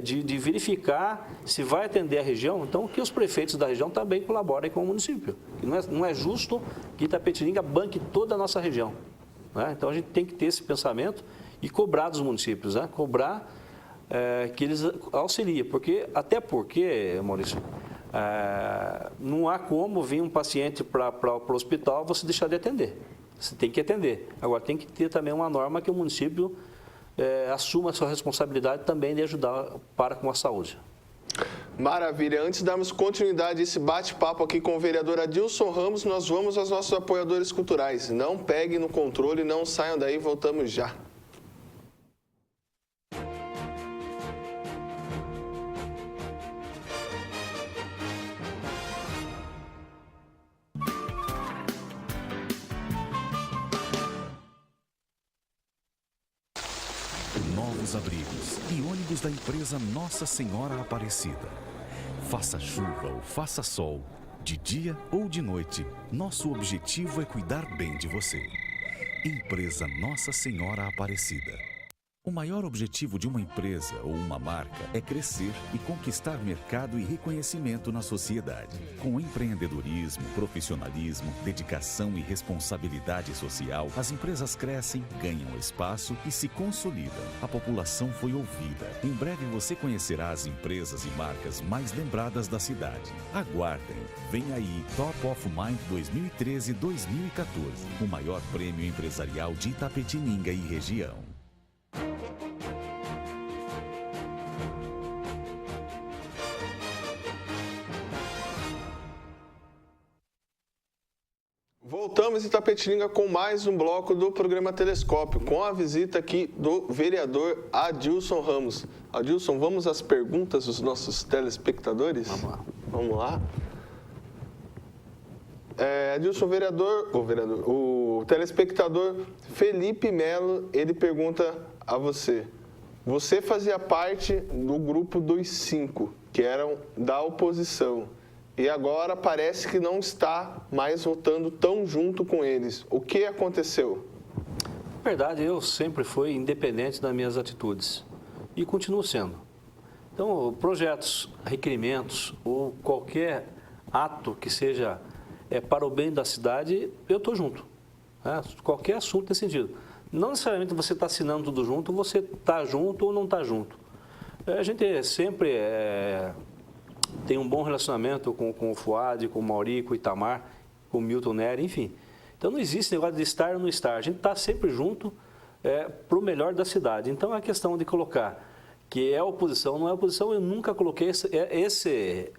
De verificar se vai atender a região, então que os prefeitos da região também colaborem com o município. Não é justo que Itapetininga banque toda a nossa região, né? Então a gente tem que ter esse pensamento e cobrar dos municípios, né? Cobrar que eles auxiliem, até porque, Maurício, não há como vir um paciente para o hospital você deixar de atender. Você tem que atender. Agora tem que ter também uma norma que o município assuma a sua responsabilidade também de ajudar com a saúde. Maravilha. Antes de darmos continuidade a esse bate-papo aqui com o vereador Adilson Ramos, nós vamos aos nossos apoiadores culturais. Não peguem no controle, não saiam daí, voltamos já. Novos abrigos e ônibus da empresa Nossa Senhora Aparecida. Faça chuva ou faça sol, de dia ou de noite, nosso objetivo é cuidar bem de você. Empresa Nossa Senhora Aparecida. O maior objetivo de uma empresa ou uma marca é crescer e conquistar mercado e reconhecimento na sociedade. Com empreendedorismo, profissionalismo, dedicação e responsabilidade social, as empresas crescem, ganham espaço e se consolidam. A população foi ouvida. Em breve você conhecerá as empresas e marcas mais lembradas da cidade. Aguardem. Vem aí Top of Mind 2013-2014, o maior prêmio empresarial de Itapetininga e região. Voltamos em Itapetininga com mais um bloco do programa Telescópio, com a visita aqui do vereador Adilson Ramos. Adilson, vamos às perguntas dos nossos telespectadores? Vamos lá. Adilson, o telespectador Felipe Melo, ele pergunta a você. Você fazia parte do grupo dos 5, que eram da oposição. E agora parece que não está mais votando tão junto com eles. O que aconteceu? Na verdade, eu sempre fui independente das minhas atitudes e continuo sendo. Então, projetos, requerimentos ou qualquer ato que seja para o bem da cidade, eu estou junto. Né? Qualquer assunto nesse sentido. Não necessariamente você está assinando tudo junto, você está junto ou não está junto. A gente sempre tem um bom relacionamento com o Fuad, com o Mauri, com o Itamar, com o Milton Nery, enfim. Então não existe negócio de estar ou não estar. A gente está sempre junto para o melhor da cidade. Então é a questão de colocar que é oposição, não é oposição, eu nunca coloquei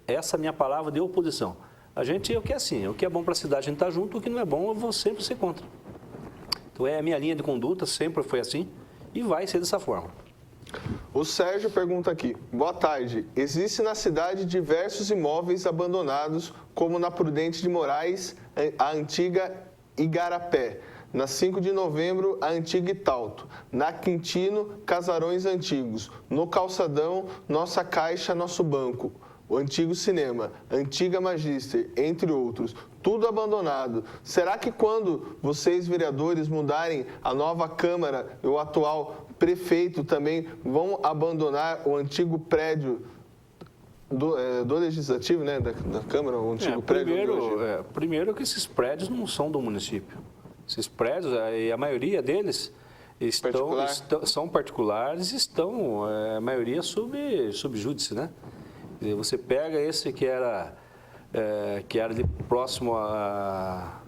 essa minha palavra de oposição. A gente é o que é assim, o que é bom para a cidade a gente está junto, o que não é bom eu vou sempre ser contra. Então a minha linha de conduta sempre foi assim e vai ser dessa forma. O Sérgio pergunta aqui, boa tarde, existe na cidade diversos imóveis abandonados, como na Prudente de Moraes, a antiga Igarapé, na 5 de novembro, a antiga Italto, na Quintino, Casarões Antigos, no Calçadão, Nossa Caixa, Nosso Banco, o antigo cinema, antiga Magister, entre outros, tudo abandonado. Será que quando vocês, vereadores, mudarem a nova Câmara e o atual prefeito também vão abandonar o antigo prédio do Legislativo, né, da Câmara, o antigo prédio do Legislativo? Primeiro que esses prédios não são do município. Esses prédios, e a maioria deles são particulares, estão, a maioria, sob júdice, né? E você pega esse que era ali próximo a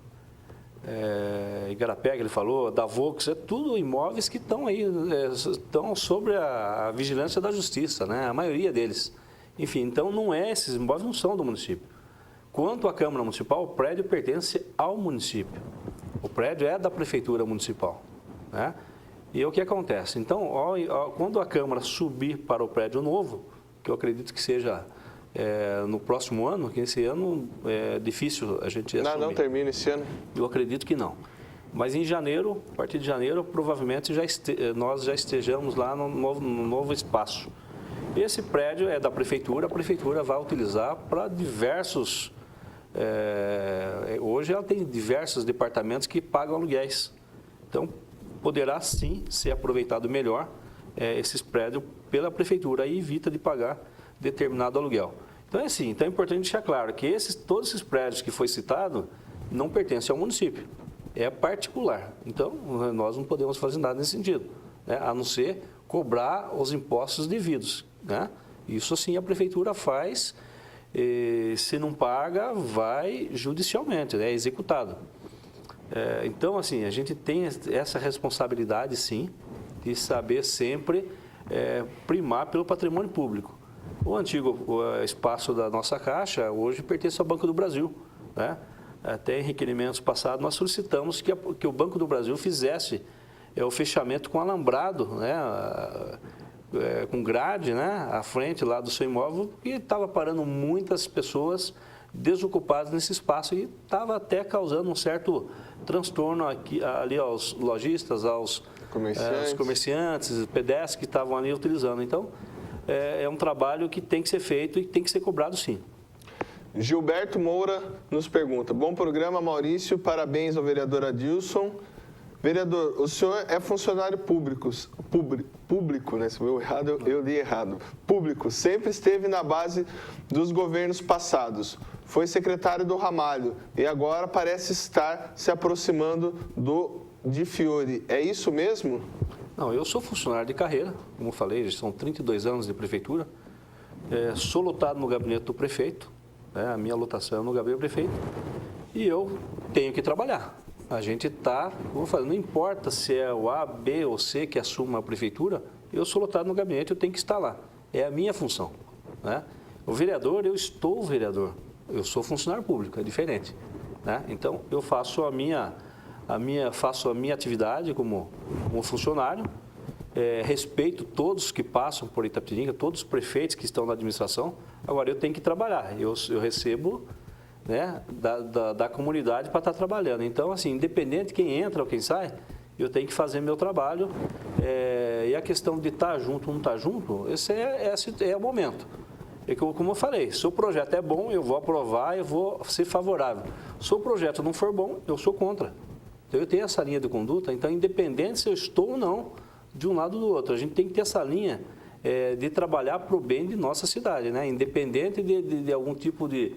Igarapé, que ele falou, da Volks, é tudo imóveis que estão aí, estão sobre a vigilância da justiça, né? A maioria deles. Enfim, então esses imóveis não são do município. Quanto à Câmara Municipal, o prédio pertence ao município. O prédio é da Prefeitura Municipal, né? E o que acontece? Então, quando a Câmara subir para o prédio novo, que eu acredito que seja no próximo ano, que esse ano é difícil a gente assumir. Não termina esse ano? Eu acredito que não. Mas em janeiro, a partir de janeiro, provavelmente nós já estejamos lá no novo espaço. Esse prédio é da Prefeitura, a Prefeitura vai utilizar para diversos... hoje ela tem diversos departamentos que pagam aluguéis. Então, poderá sim ser aproveitado melhor esses prédios pela Prefeitura e evita de pagar determinado aluguel. Então é assim, então é importante deixar claro que todos esses prédios que foi citado não pertencem ao município, é particular. Então, nós não podemos fazer nada nesse sentido, né? A não ser cobrar os impostos devidos, né? Isso sim a Prefeitura faz. Se não paga, vai judicialmente, é executado. Então, assim, a gente tem essa responsabilidade, sim, de saber sempre primar pelo patrimônio público. O antigo espaço da nossa Caixa, hoje, pertence ao Banco do Brasil, né? Até em requerimentos passados, nós solicitamos que o Banco do Brasil fizesse o fechamento com alambrado, né? Com grade, né, à frente lá do seu imóvel, e estava parando muitas pessoas desocupadas nesse espaço e estava até causando um certo transtorno ali aos lojistas, aos comerciantes, pedestres que estavam ali utilizando. Então, é um trabalho que tem que ser feito e tem que ser cobrado, sim. Gilberto Moura nos pergunta, bom programa, Maurício, parabéns ao vereador Adilson. Vereador, o senhor é funcionário público, né? Se eu errado, eu li errado. Público, sempre esteve na base dos governos passados. Foi secretário do Ramalho e agora parece estar se aproximando de Fiore. É isso mesmo? Não, eu sou funcionário de carreira, como eu falei, já são 32 anos de prefeitura. Sou lotado no gabinete do prefeito, a minha lotação é no gabinete do prefeito, e eu tenho que trabalhar. A gente está, como eu falei, não importa se é o A, B ou C que assuma a prefeitura, eu sou lotado no gabinete, eu tenho que estar lá. É a minha função, né? O vereador, eu estou vereador, eu sou funcionário público, é diferente, né? Então, eu faço a minha atividade como funcionário, respeito todos que passam por Itapetininga, todos os prefeitos que estão na administração. Agora, eu tenho que trabalhar, eu recebo, né, da comunidade para estar trabalhando. Então, assim, independente de quem entra ou quem sai, eu tenho que fazer meu trabalho. E a questão de estar junto ou não estar junto, esse é o momento. Como eu falei, se o projeto é bom, eu vou aprovar, eu vou ser favorável. Se o projeto não for bom, eu sou contra. Então, eu tenho essa linha de conduta, então, independente se eu estou ou não de um lado ou do outro, a gente tem que ter essa linha de trabalhar para o bem de nossa cidade, né? Independente de algum tipo de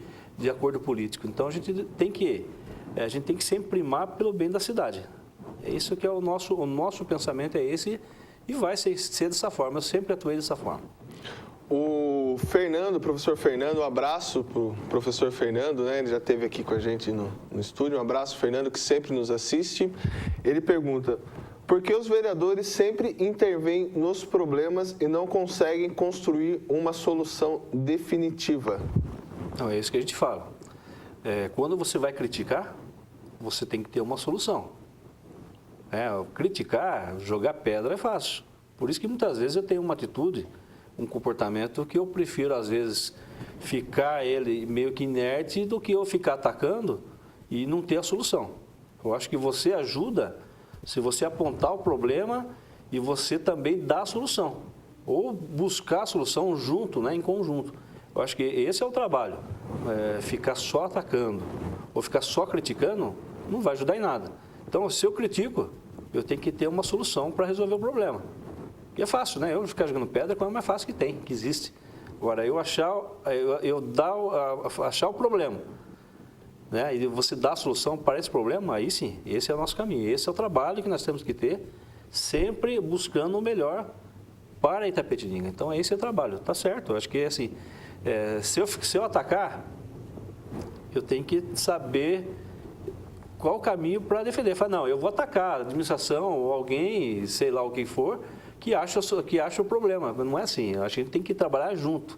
acordo político. Então, a gente tem que sempre primar pelo bem da cidade. É isso que é o nosso pensamento, é esse, e vai ser dessa forma. Eu sempre atuei dessa forma. O Fernando, o professor Fernando, um abraço para o professor Fernando, né? Ele já esteve aqui com a gente no estúdio. Um abraço, Fernando, que sempre nos assiste. Ele pergunta, Porque os vereadores sempre intervêm nos problemas e não conseguem construir uma solução definitiva. Não, é isso que a gente fala. Quando você vai criticar, você tem que ter uma solução. Criticar, jogar pedra é fácil. Por isso que muitas vezes eu tenho uma atitude, um comportamento que eu prefiro, às vezes, ficar ele meio que inerte do que eu ficar atacando e não ter a solução. Eu acho que você ajuda se você apontar o problema e você também dá a solução. Ou buscar a solução junto, né, em conjunto. Eu acho que esse é o trabalho. Ficar só atacando ou ficar só criticando não vai ajudar em nada. Então, se eu critico, eu tenho que ter uma solução para resolver o problema. E é fácil, né? Eu ficar jogando pedra é a coisa mais fácil que tem, que existe. Agora, achar o problema, né? E você dá a solução para esse problema, aí sim, esse é o nosso caminho. Esse é o trabalho que nós temos que ter, sempre buscando o melhor para Itapetininga. Então, esse é o trabalho, tá certo. Eu acho que, assim, se eu atacar, eu tenho que saber qual o caminho para defender. Falar, não, eu vou atacar a administração ou alguém, sei lá o que for, que acha o problema. Não é assim. A gente tem que trabalhar junto.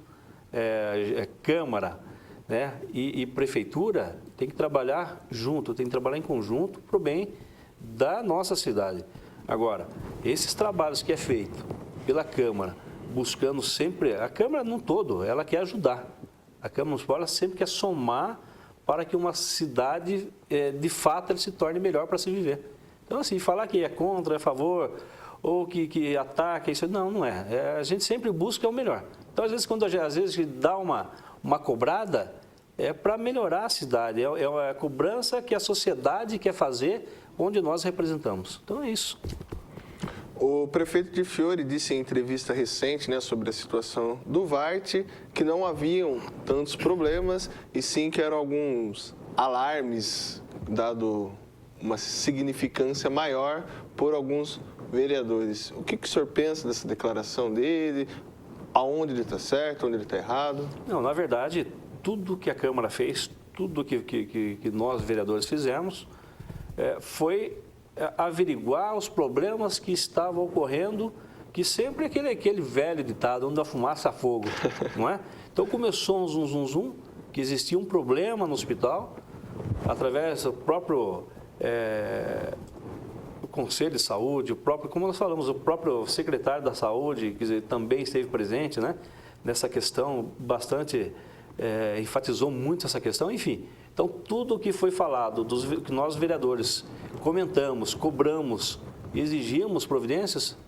Câmara, né, e Prefeitura tem que trabalhar junto, tem que trabalhar em conjunto para o bem da nossa cidade. Agora, esses trabalhos que é feito pela Câmara, buscando sempre, a Câmara num todo, ela quer ajudar. A Câmara Municipal ela sempre quer somar para que uma cidade, de fato, ela se torne melhor para se viver. Então, assim, falar que é contra, é a favor, ou que ataca, isso não é. A gente sempre busca o melhor. Então, às vezes, quando a gente dá uma cobrada, é para melhorar a cidade, é a cobrança que a sociedade quer fazer onde nós representamos. Então, é isso. O prefeito de Fiore disse em entrevista recente, né, sobre a situação do VART que não haviam tantos problemas e sim que eram alguns alarmes, dado uma significância maior por alguns vereadores. O que o senhor pensa dessa declaração dele? Aonde ele está certo, onde ele está errado? Não, na verdade, tudo que a Câmara fez, tudo que nós, vereadores, fizemos, foi averiguar os problemas que estavam ocorrendo, que sempre aquele velho ditado, onde a fumaça há fogo, não é? Então começou um zum, que existia um problema no hospital, através do próprio o Conselho de Saúde, como nós falamos, o próprio secretário da Saúde, quer dizer, também esteve presente, né, nessa questão, bastante, enfatizou muito essa questão, enfim. Então, tudo o que foi falado, que nós vereadores comentamos, cobramos, exigimos providências,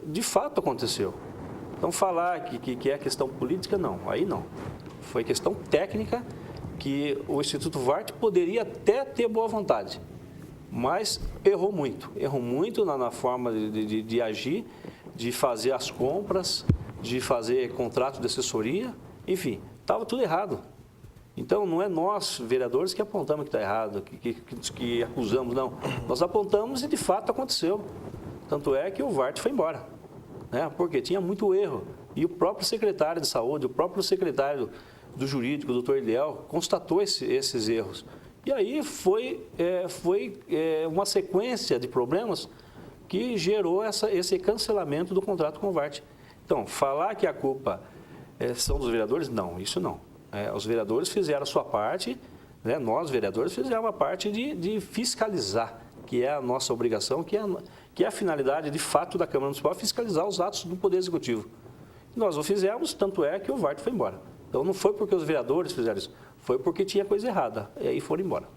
de fato aconteceu. Então, falar que é questão política, não, aí não. Foi questão técnica que o Instituto VART poderia até ter boa vontade, mas errou muito na forma de agir, de fazer as compras, de fazer contrato de assessoria, enfim, estava tudo errado. Então, não é nós, vereadores, que apontamos que está errado, que acusamos, não. Nós apontamos e, de fato, aconteceu. Tanto é que o VART foi embora, né? Porque tinha muito erro. E o próprio secretário de saúde, o próprio secretário do jurídico, o doutor Eliel, constatou esses erros. E aí foi uma sequência de problemas que gerou esse cancelamento do contrato com o VART. Então, falar que a culpa são dos vereadores, não, isso não. Os vereadores fizeram a sua parte, né? Nós, vereadores, fizemos a parte de fiscalizar, que é a nossa obrigação, que é a finalidade, de fato, da Câmara Municipal, fiscalizar os atos do Poder Executivo. Nós o fizemos, tanto é que o VART foi embora. Então, não foi porque os vereadores fizeram isso, foi porque tinha coisa errada, e aí foram embora.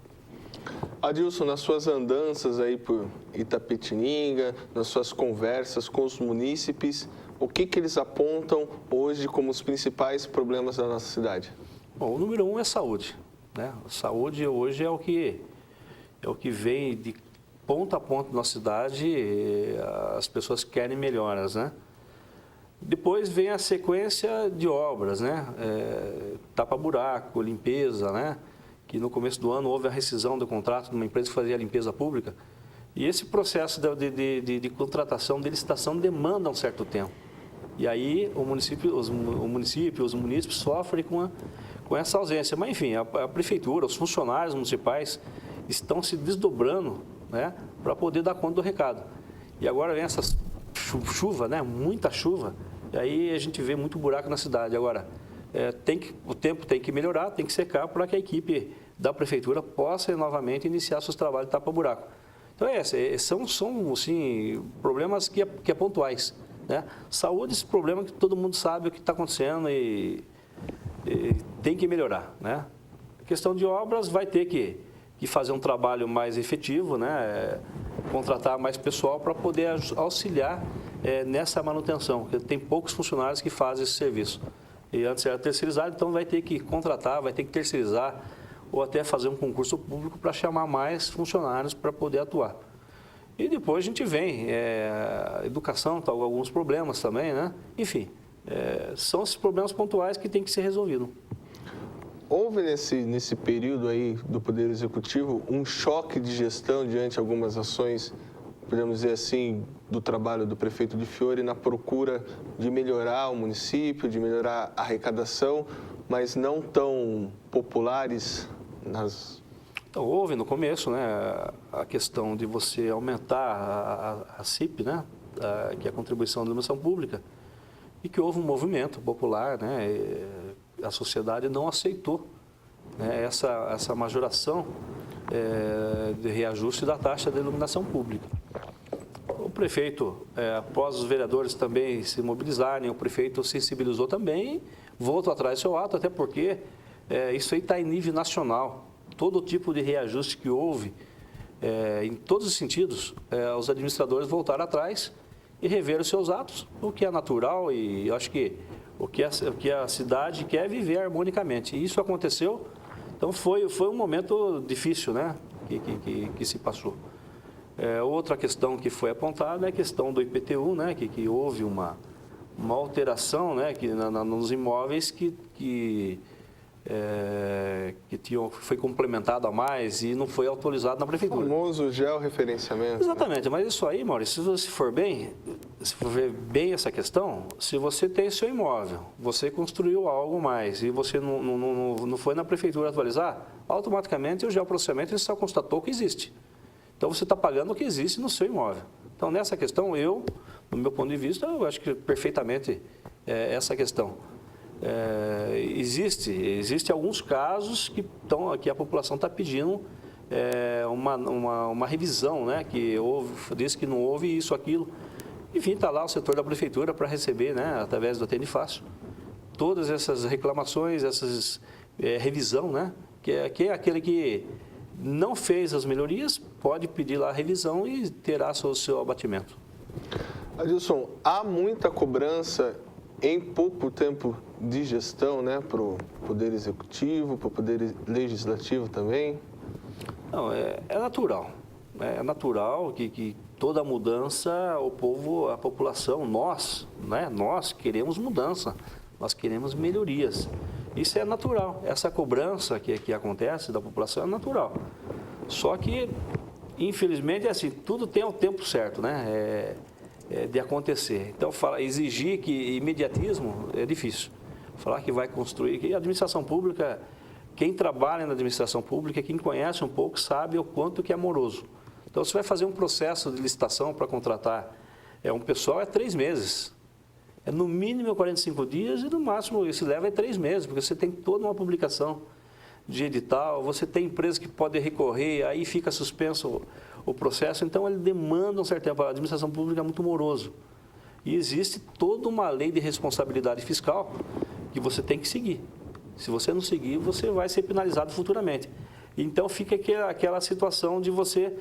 Adilson, nas suas andanças aí por Itapetininga, nas suas conversas com os munícipes, o que eles apontam hoje como os principais problemas da nossa cidade? Bom, o número 1 é saúde, né? A saúde hoje é o que vem de ponta a ponta da nossa cidade, as pessoas querem melhoras, né? Depois vem a sequência de obras, né? Tapa-buraco, limpeza, né? Que no começo do ano houve a rescisão do contrato de uma empresa que fazia a limpeza pública. E esse processo de contratação, de licitação, demanda um certo tempo. E aí os munícipes sofrem com essa ausência. Mas, enfim, a prefeitura, os funcionários municipais estão se desdobrando, né, para poder dar conta do recado. E agora vem essa chuva, né? Muita chuva, e aí a gente vê muito buraco na cidade. Agora, o tempo tem que melhorar, tem que secar para que a equipe da prefeitura possa novamente iniciar seus trabalhos de tapa-buraco. Então, são assim, problemas que é pontuais, né? Saúde, esse problema que todo mundo sabe o que está acontecendo e tem que melhorar, né? A questão de obras vai ter que fazer um trabalho mais efetivo, né? Contratar mais pessoal para poder auxiliar nessa manutenção, porque tem poucos funcionários que fazem esse serviço. E antes era terceirizado, então vai ter que contratar, vai ter que terceirizar ou até fazer um concurso público para chamar mais funcionários para poder atuar. E depois a gente vem, a educação, tá, alguns problemas também, né? Enfim, são esses problemas pontuais que tem que ser resolvidos. Houve nesse período aí do Poder Executivo um choque de gestão diante de algumas ações, podemos dizer assim, do trabalho do prefeito de Fiore na procura de melhorar o município, de melhorar a arrecadação, mas não tão populares nas... Então, houve no começo, né, a questão de você aumentar a CIP, né, que é a contribuição da iluminação pública, e que houve um movimento popular, né, a sociedade não aceitou, né, essa majoração de reajuste da taxa de iluminação pública. O prefeito, após os vereadores também se mobilizarem, o prefeito sensibilizou também, voltou atrás do seu ato, até porque isso aí está em nível nacional. Todo tipo de reajuste que houve, em todos os sentidos, os administradores voltaram atrás e reveram os seus atos, o que é natural e eu acho que o que a cidade quer viver harmonicamente. E isso aconteceu, então foi um momento difícil, né, que se passou. Outra questão que foi apontada é a questão do IPTU, né, que houve uma alteração, né, nos imóveis que foi complementado a mais e não foi autorizado na prefeitura. O famoso georreferenciamento. Exatamente, mas isso aí, Maurício, se você for ver bem essa questão, se você tem seu imóvel, você construiu algo mais e você não foi na prefeitura atualizar, automaticamente o geoprocessamento só constatou que existe. Então você está pagando o que existe no seu imóvel. Então nessa questão, no meu ponto de vista, eu acho que perfeitamente essa questão. Existe alguns casos que a população está pedindo uma revisão, né? Que diz que não houve isso, aquilo. Enfim, está lá o setor da prefeitura para receber, né? Através do Atende Fácil, todas essas reclamações, essas revisão, né? Que é aquele que não fez as melhorias, pode pedir lá a revisão e terá seu abatimento. Adilson, há muita cobrança em pouco tempo de gestão, né, para o Poder Executivo, para o Poder Legislativo também? Não, é natural. É natural que toda mudança, a população, nós queremos mudança, nós queremos melhorias. Isso é natural. Essa cobrança que acontece da população é natural. Só que, infelizmente, tudo tem o tempo certo, né? De acontecer. Então, exigir que imediatismo é difícil. Falar que vai construir, que a administração pública, quem trabalha na administração pública, quem conhece um pouco, sabe o quanto que é moroso. Então, você vai fazer um processo de licitação para contratar um pessoal 3 meses. No mínimo 45 dias e no máximo se leva 3 meses, porque você tem toda uma publicação de edital, você tem empresas que podem recorrer, aí fica suspenso o processo, então ele demanda um certo tempo. A administração pública é muito moroso. E existe toda uma lei de responsabilidade fiscal que você tem que seguir. Se você não seguir, você vai ser penalizado futuramente. Então fica aquela situação de você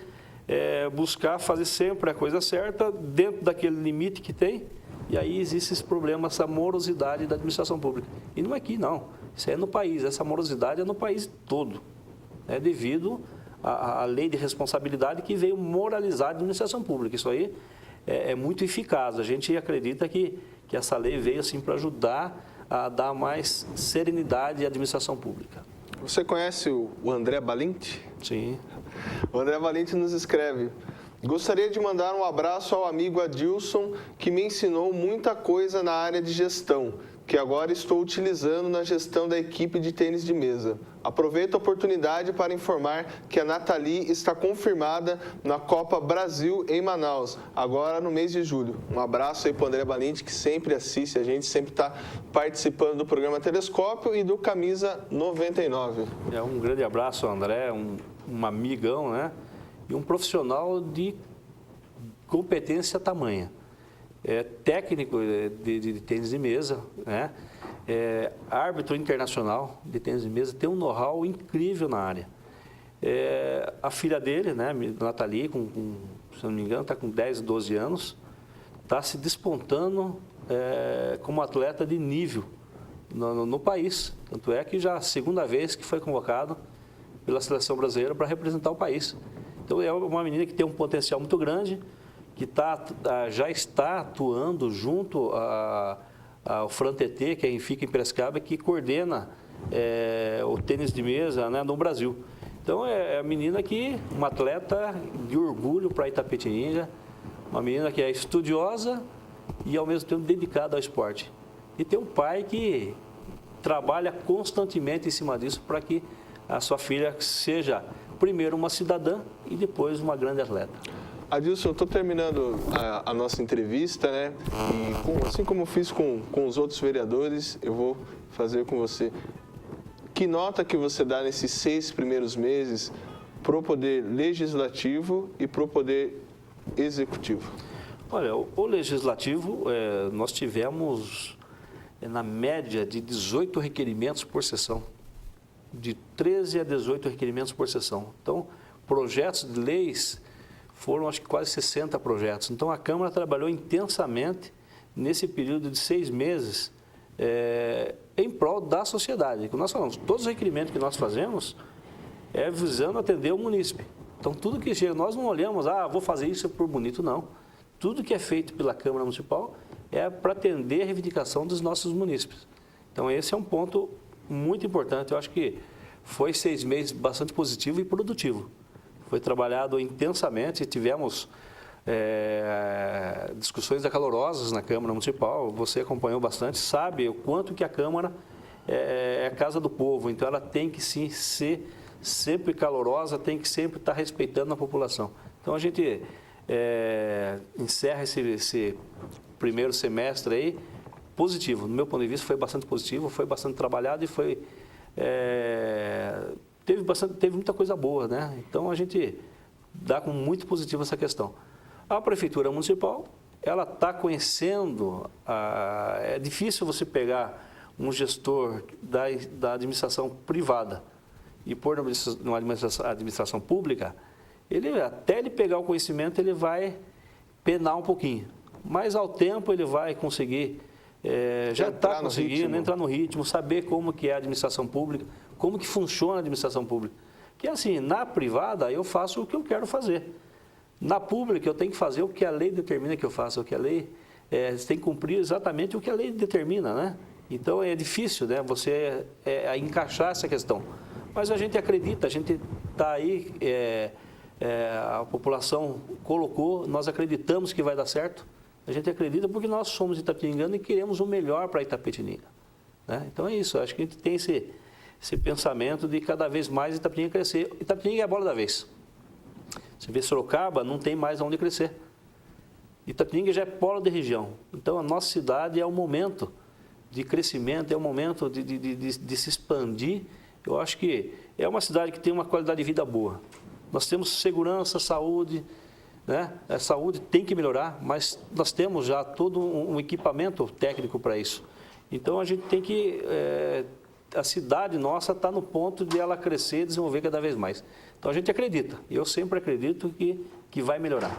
buscar fazer sempre a coisa certa dentro daquele limite que tem, e aí existe esse problema, essa morosidade da administração pública. E não é aqui, não. Isso é no país, essa morosidade é no país todo. Devido à lei de responsabilidade que veio moralizar a administração pública. Isso aí é muito eficaz. A gente acredita que essa lei veio assim para ajudar a dar mais serenidade à administração pública. Você conhece o André Balint? Sim. O André Balint nos escreve: gostaria de mandar um abraço ao amigo Adilson, que me ensinou muita coisa na área de gestão. que agora estou utilizando na gestão da equipe de tênis de mesa. Aproveito a oportunidade para informar que a Nathalie está confirmada na Copa Brasil em Manaus, agora no mês de julho. Um abraço aí para o André Balint, que sempre assiste a gente, sempre está participando do programa Telescópio e do Camisa 99. Um grande abraço, André, um amigão, né? E um profissional de competência tamanha. Técnico de tênis de mesa, né? Árbitro internacional de tênis de mesa, tem um know-how incrível na área. A filha dele, né, Nathalie, se não me engano, está com 10, 12 anos, está se despontando como atleta de nível no país. Tanto é que já é a segunda vez que foi convocado pela seleção brasileira para representar o país. Então, é uma menina que tem um potencial muito grande, que já está atuando junto ao Fran TT, que fica em Piracicaba, que coordena o tênis de mesa, né, no Brasil. Então, é a menina uma atleta de orgulho para Itapetininga, uma menina que é estudiosa e, ao mesmo tempo, dedicada ao esporte. E tem um pai que trabalha constantemente em cima disso para que a sua filha seja, primeiro, uma cidadã e depois uma grande atleta. Adilson, eu estou terminando a nossa entrevista, né? E assim como eu fiz com os outros vereadores, eu vou fazer com você. Que nota que você dá nesses 6 primeiros meses para o poder legislativo e para o poder executivo? Olha, o legislativo, nós tivemos, na média, de 18 requerimentos por sessão. De 13 a 18 requerimentos por sessão. Então, projetos de leis foram, acho que, quase 60 projetos. Então, a Câmara trabalhou intensamente nesse período de 6 meses em prol da sociedade. Como nós falamos, todos os requerimentos que nós fazemos visando atender o munícipe. Então, tudo que chega, nós não olhamos, vou fazer isso por bonito, não. Tudo que é feito pela Câmara Municipal é para atender a reivindicação dos nossos munícipes. Então, esse é um ponto muito importante. Eu acho que foi 6 meses bastante positivo e produtivo. Foi trabalhado intensamente, tivemos discussões acalorosas na Câmara Municipal, você acompanhou bastante, sabe o quanto que a Câmara é a casa do povo, então ela tem que sim ser sempre calorosa, tem que sempre estar respeitando a população. Então a gente encerra esse primeiro semestre aí positivo, no meu ponto de vista foi bastante positivo, foi bastante trabalhado e foi... Teve muita coisa boa, né? Então, a gente dá com muito positivo essa questão. A Prefeitura Municipal, ela está conhecendo... É difícil você pegar um gestor da administração privada e pôr numa administração pública, até ele pegar o conhecimento, ele vai penar um pouquinho. Mas, ao tempo, ele vai conseguir... já está conseguindo entrar no ritmo, saber como que é a administração pública, como que funciona a administração pública. Que assim, na privada eu faço o que eu quero fazer. Na pública eu tenho que fazer o que a lei determina que eu faça, o que a lei tem que cumprir exatamente o que a lei determina, né? Então é difícil, né, você encaixar essa questão. Mas a gente acredita, a gente está aí, a população colocou, nós acreditamos que vai dar certo. A gente acredita porque nós somos itapetiningano e queremos o melhor para Itapetininga, né? Então é isso, acho que a gente tem esse pensamento de cada vez mais Itapetininga crescer. Itapetininga é a bola da vez. Você vê Sorocaba, não tem mais onde crescer. Itapetininga já é polo de região. Então a nossa cidade é o momento de crescimento, é o momento de se expandir. Eu acho que é uma cidade que tem uma qualidade de vida boa. Nós temos segurança, saúde, né? A saúde tem que melhorar, mas nós temos já todo um equipamento técnico para isso. Então, a gente tem que... a cidade nossa está no ponto de ela crescer e desenvolver cada vez mais. Então, a gente acredita. Eu sempre acredito que vai melhorar.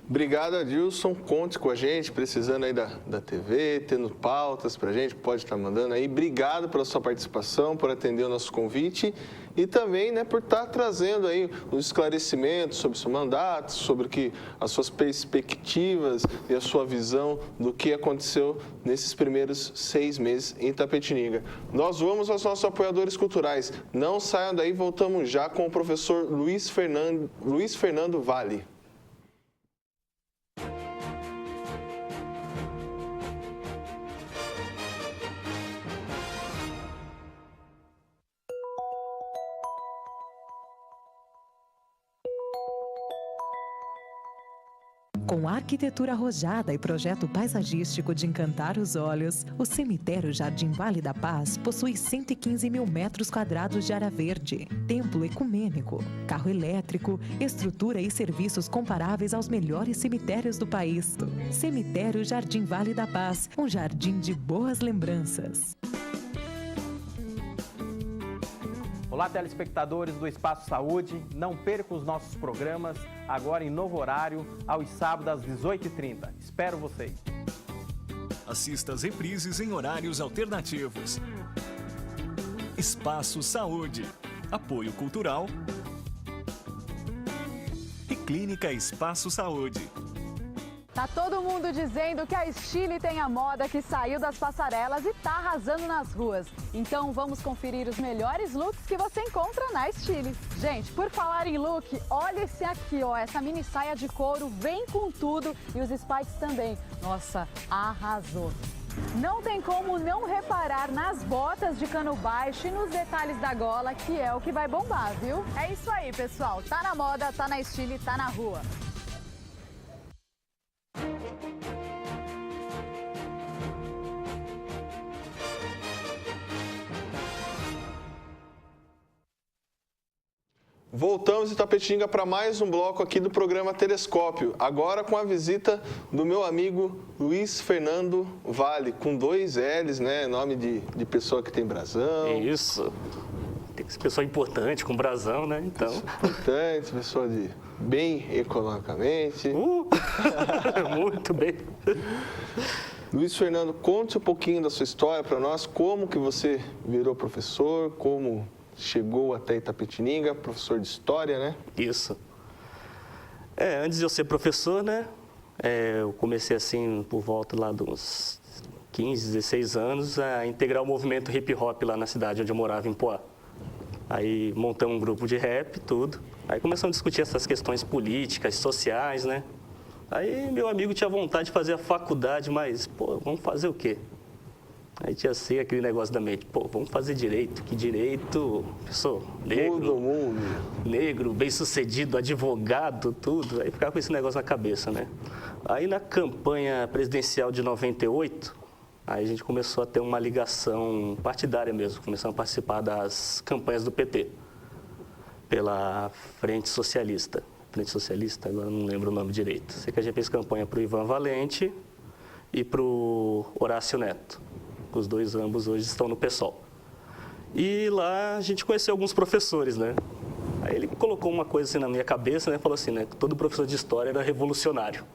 Obrigado, Adilson. Conte com a gente, precisando aí da TV, tendo pautas para a gente, pode estar mandando aí. Obrigado pela sua participação, por atender o nosso convite e também, né, por estar trazendo aí os esclarecimentos sobre o seu mandato, sobre as suas perspectivas e a sua visão do que aconteceu nesses primeiros 6 meses em Itapetininga. Nós vamos aos nossos apoiadores culturais. Não saiam daí, voltamos já com o professor Luiz Fernando Vale. Com arquitetura arrojada e projeto paisagístico de encantar os olhos, o cemitério Jardim Vale da Paz possui 115 mil metros quadrados de área verde, templo ecumênico, carro elétrico, estrutura e serviços comparáveis aos melhores cemitérios do país. Cemitério Jardim Vale da Paz, um jardim de boas lembranças. Olá, telespectadores do Espaço Saúde. Não perca os nossos programas, agora em novo horário, aos sábados às 18h30. Espero vocês. Assista as reprises em horários alternativos. Espaço Saúde. Apoio Cultural. E Clínica Espaço Saúde. Tá todo mundo dizendo que a Stile tem a moda que saiu das passarelas e tá arrasando nas ruas. Então vamos conferir os melhores looks que você encontra na Stile. Gente, por falar em look, olha esse aqui, ó, essa mini saia de couro vem com tudo e os spikes também. Nossa, arrasou. Não tem como não reparar nas botas de cano baixo e nos detalhes da gola, que é o que vai bombar, viu? É isso aí, pessoal. Tá na moda, tá na Stile, tá na rua. Voltamos em Tapetinga para mais um bloco aqui do programa Telescópio. Agora com a visita do meu amigo Luiz Fernando Vale, com 2 L's, né? Nome de pessoa que tem brasão. Isso. Tem que ser pessoa importante, com brasão, né? Então. Importante, pessoa de bem economicamente. Muito bem. Luiz Fernando, conte um pouquinho da sua história para nós. Como que você virou professor, como chegou até Itapetininga, professor de História, né? Isso. Antes de eu ser professor, né? Eu comecei assim, por volta lá dos 15, 16 anos, a integrar o movimento hip hop lá na cidade onde eu morava, em Poá. Aí montamos um grupo de rap, tudo. Aí começamos a discutir essas questões políticas, sociais, né? Aí meu amigo tinha vontade de fazer a faculdade, mas, pô, vamos fazer o quê? Aí tinha assim aquele negócio da mente, pô, vamos fazer direito, que direito, pessoa, negro, bem-sucedido, advogado, tudo. Aí ficava com esse negócio na cabeça, né? Aí na campanha presidencial de 98, aí a gente começou a ter uma ligação partidária mesmo, começamos a participar das campanhas do PT, pela Frente Socialista. Frente Socialista, agora não lembro o nome direito. Sei que a gente fez campanha para o Ivan Valente e para o Horácio Neto. Os dois, ambos, hoje estão no PSOL. E lá a gente conheceu alguns professores, né? Aí ele colocou uma coisa assim na minha cabeça, né? Falou assim, né? Que todo professor de história era revolucionário.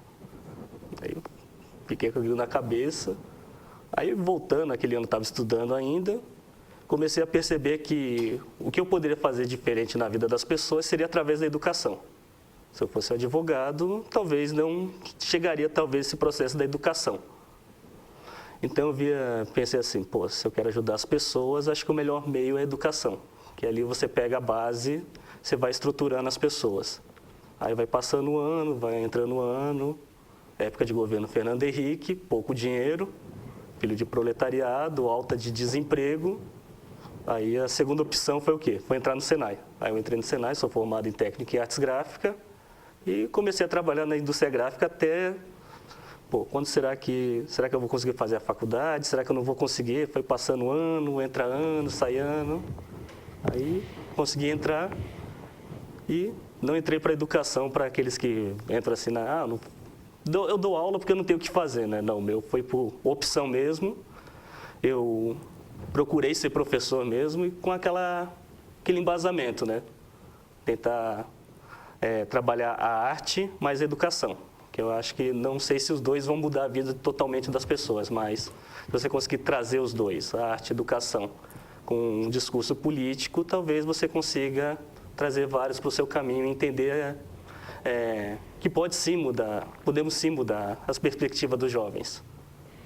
Aí eu fiquei com aquilo na cabeça. Aí voltando, aquele ano eu estava estudando ainda, comecei a perceber que o que eu poderia fazer diferente na vida das pessoas seria através da educação. Se eu fosse advogado, talvez não chegaria esse processo da educação. Então eu pensei assim, pô, se eu quero ajudar as pessoas, acho que o melhor meio é a educação. Que ali você pega a base, você vai estruturando as pessoas. Aí vai passando o ano, vai entrando o ano, época de governo Fernando Henrique, pouco dinheiro, filho de proletariado, alta de desemprego. Aí a segunda opção foi o quê? Foi entrar no Senai. Aí eu entrei no Senai, sou formado em técnica em artes gráficas e comecei a trabalhar na indústria gráfica até... Pô, quando será que eu vou conseguir fazer a faculdade? Será que eu não vou conseguir? Foi passando ano, entra ano, sai ano. Aí consegui entrar e não entrei para a educação, para aqueles que entram assim, eu dou aula porque eu não tenho o que fazer, né? Não, o meu foi por opção mesmo. Eu procurei ser professor mesmo e com aquele embasamento, né? Tentar trabalhar a arte mais a educação. Que eu acho que não sei se os dois vão mudar a vida totalmente das pessoas, mas se você conseguir trazer os dois, a arte e a educação, com um discurso político, talvez você consiga trazer vários para o seu caminho e entender que podemos sim mudar as perspectivas dos jovens,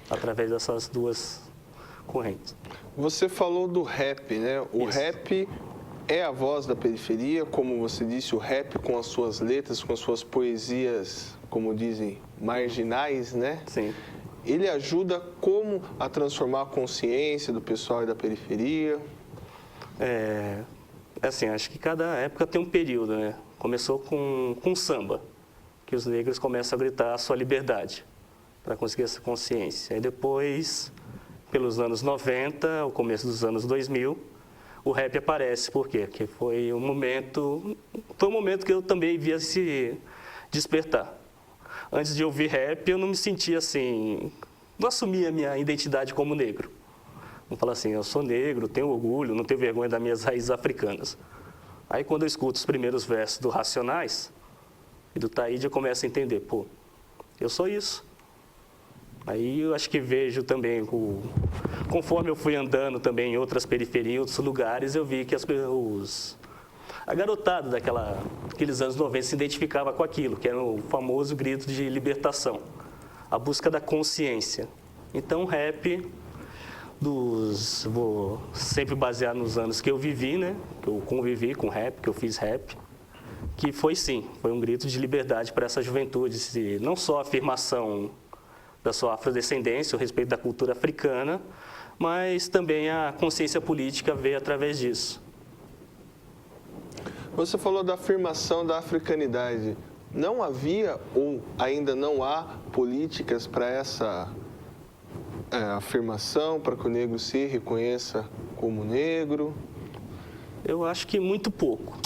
através dessas duas correntes. Você falou do rap, né? O rap é a voz da periferia, como você disse, o rap com as suas letras, com as suas poesias, como dizem, marginais, né? Sim. Ele ajuda como a transformar a consciência do pessoal e da periferia? Assim, acho que cada época tem um período, né? Começou com samba. que os negros começam a gritar a sua liberdade, para conseguir essa consciência. E depois, pelos anos 90, o começo dos anos 2000, o rap aparece. Por quê? Porque foi um momento que eu também via se despertar. Antes de ouvir rap, eu não me sentia assim, não assumia a minha identidade como negro. Não falo assim, eu sou negro, tenho orgulho, não tenho vergonha das minhas raízes africanas. Aí quando eu escuto os primeiros versos do Racionais e do Taíde, eu começo a entender, pô, eu sou isso. Aí eu acho que vejo também, conforme eu fui andando também em outras periferias, em outros lugares, eu vi que a garotada daqueles anos 90 se identificava com aquilo, que era o famoso grito de libertação, a busca da consciência. Então o rap, vou sempre basear nos anos que eu vivi, né? Que eu convivi com rap, que eu fiz rap, que foi um grito de liberdade para essa juventude, não só a afirmação da sua afrodescendência, o respeito da cultura africana, mas também a consciência política veio através disso. Você falou da afirmação da africanidade. Não havia ou ainda não há políticas para essa afirmação, para que o negro se reconheça como negro? Eu acho que muito pouco.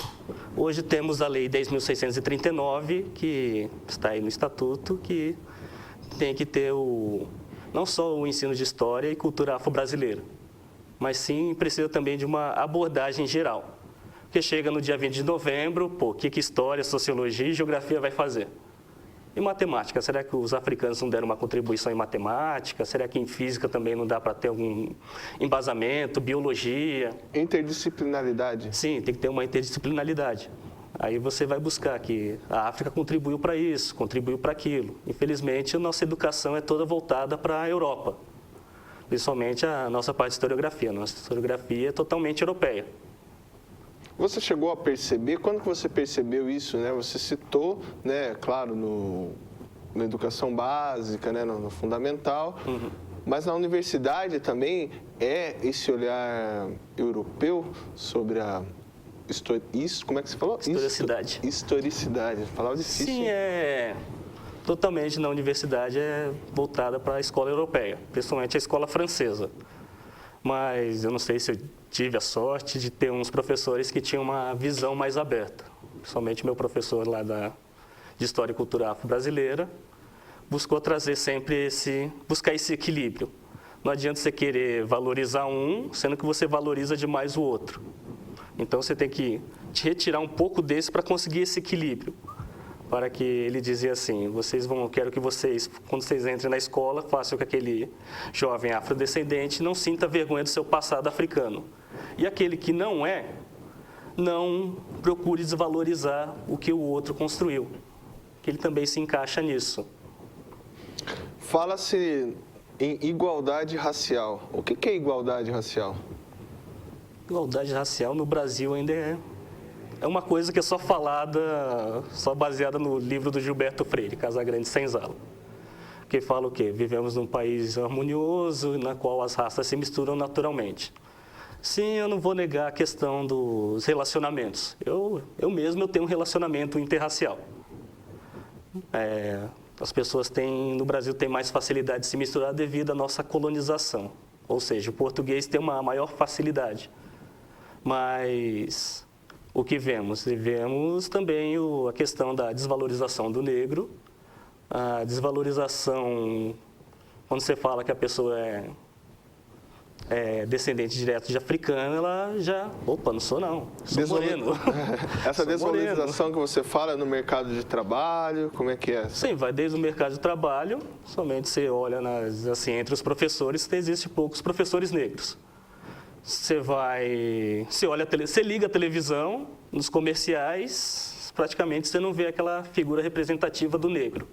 Hoje temos a Lei 10.639, que está aí no Estatuto, que tem que ter não só o ensino de história e cultura afro-brasileira, mas sim precisa também de uma abordagem geral. Porque chega no dia 20 de novembro, o que história, sociologia e geografia vai fazer? E matemática? Será que os africanos não deram uma contribuição em matemática? Será que em física também não dá para ter algum embasamento? Biologia? Interdisciplinaridade? Sim, tem que ter uma interdisciplinaridade. Aí você vai buscar que a África contribuiu para isso, contribuiu para aquilo. Infelizmente, a nossa educação é toda voltada para a Europa, principalmente a nossa parte de historiografia. A nossa historiografia é totalmente europeia. Você chegou a perceber, quando que você percebeu isso, né? Você citou, né, claro, na educação básica, né, no fundamental, mas na universidade também é esse olhar europeu sobre como é que você falou? Historicidade. Historicidade, palavra difícil. Sim, totalmente na universidade é voltada para a escola europeia, principalmente a escola francesa. Mas eu não sei se eu tive a sorte de ter uns professores que tinham uma visão mais aberta. Principalmente meu professor lá de História e Cultura Afro-Brasileira buscou trazer sempre buscar esse equilíbrio. Não adianta você querer valorizar sendo que você valoriza demais o outro. Então você tem que te retirar um pouco desse para conseguir esse equilíbrio. Para que ele dizia assim, quero que vocês, quando vocês entrem na escola, façam que aquele jovem afrodescendente não sinta vergonha do seu passado africano. E aquele que não procure desvalorizar o que o outro construiu, que ele também se encaixa nisso. Fala-se em igualdade racial. O que é igualdade racial? Igualdade racial no Brasil ainda é uma coisa que é só falada, só baseada no livro do Gilberto Freire, Casagrande Senzala, que fala o quê? Vivemos num país harmonioso, na qual as raças se misturam naturalmente. Sim, eu não vou negar a questão dos relacionamentos. Eu mesmo tenho um relacionamento interracial. As pessoas no Brasil têm mais facilidade de se misturar devido à nossa colonização. Ou seja, o português tem uma maior facilidade. Mas o que vemos? Vemos também a questão da desvalorização do negro, a desvalorização, quando você fala que a pessoa é descendente direto de africano, ela já, não sou não, sou moreno. Essa desvalorização moreno. Que você fala no mercado de trabalho, como é que é? Sim, vai desde o mercado de trabalho, somente você olha entre os professores, existem poucos professores negros. Você liga a televisão, nos comerciais, praticamente você não vê aquela figura representativa do negro.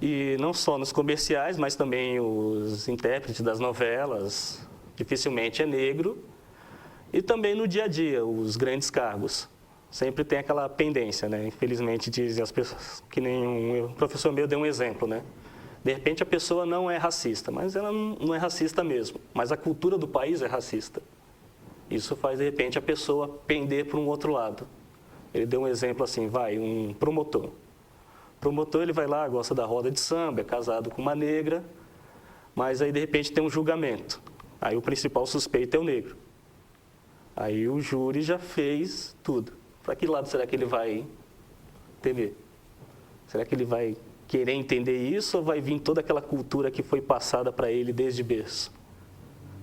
E não só nos comerciais, mas também os intérpretes das novelas, dificilmente é negro. E também no dia a dia, os grandes cargos. Sempre tem aquela pendência, né? Infelizmente, dizem as pessoas, que um professor meu deu um exemplo, né? De repente a pessoa não é racista, mas ela não é racista mesmo. Mas a cultura do país é racista. Isso faz, de repente, a pessoa pender para um outro lado. Ele deu um exemplo assim, um promotor. promotor, ele vai lá, gosta da roda de samba, é casado com uma negra, mas aí, de repente, tem um julgamento. Aí o principal suspeito é o negro. Aí o júri já fez tudo. Para que lado será que ele vai temer? Será que ele vai querer entender isso ou vai vir toda aquela cultura que foi passada para ele desde berço?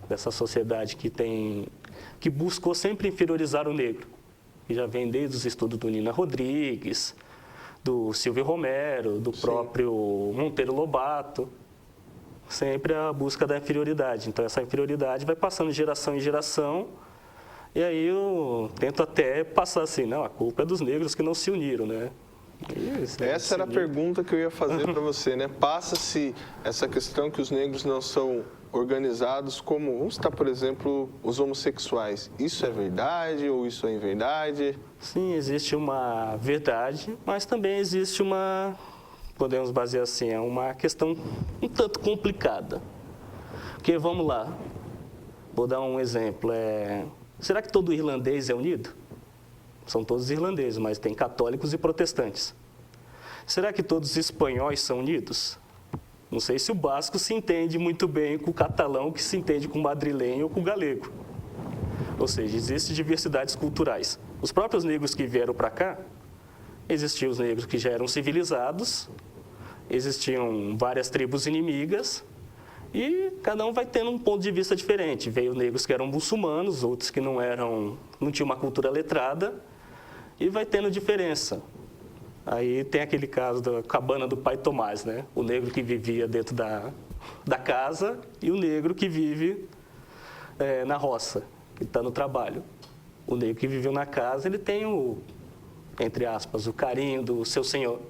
Dessa sociedade que buscou sempre inferiorizar o negro. Que já vem desde os estudos do Nina Rodrigues, do Silvio Romero, do próprio Monteiro Lobato. Sempre a busca da inferioridade. Então, essa inferioridade vai passando de geração em geração. E aí eu tento até passar assim, não, a culpa é dos negros que não se uniram, né? Essa era a pergunta que eu ia fazer para você, né? Passa-se essa questão que os negros não são organizados como, vamos citar, por exemplo, os homossexuais. Isso é verdade ou isso é inverdade? Sim, existe uma verdade, mas também existe uma, podemos basear assim, é uma questão um tanto complicada. Porque, vamos lá, vou dar um exemplo, será que todo irlandês é unido? São todos irlandeses, mas tem católicos e protestantes. Será que todos os espanhóis são unidos? Não sei se o basco se entende muito bem com o catalão, que se entende com o madrilenho ou com o galego. Ou seja, existem diversidades culturais. Os próprios negros que vieram para cá, existiam os negros que já eram civilizados, existiam várias tribos inimigas, e cada um vai tendo um ponto de vista diferente. Veio negros que eram muçulmanos, outros que não tinham uma cultura letrada, e vai tendo diferença. Aí tem aquele caso da cabana do pai Tomás, né? O negro que vivia dentro da casa e o negro que vive na roça, que está no trabalho. O negro que viveu na casa, ele tem entre aspas, o carinho do seu senhor.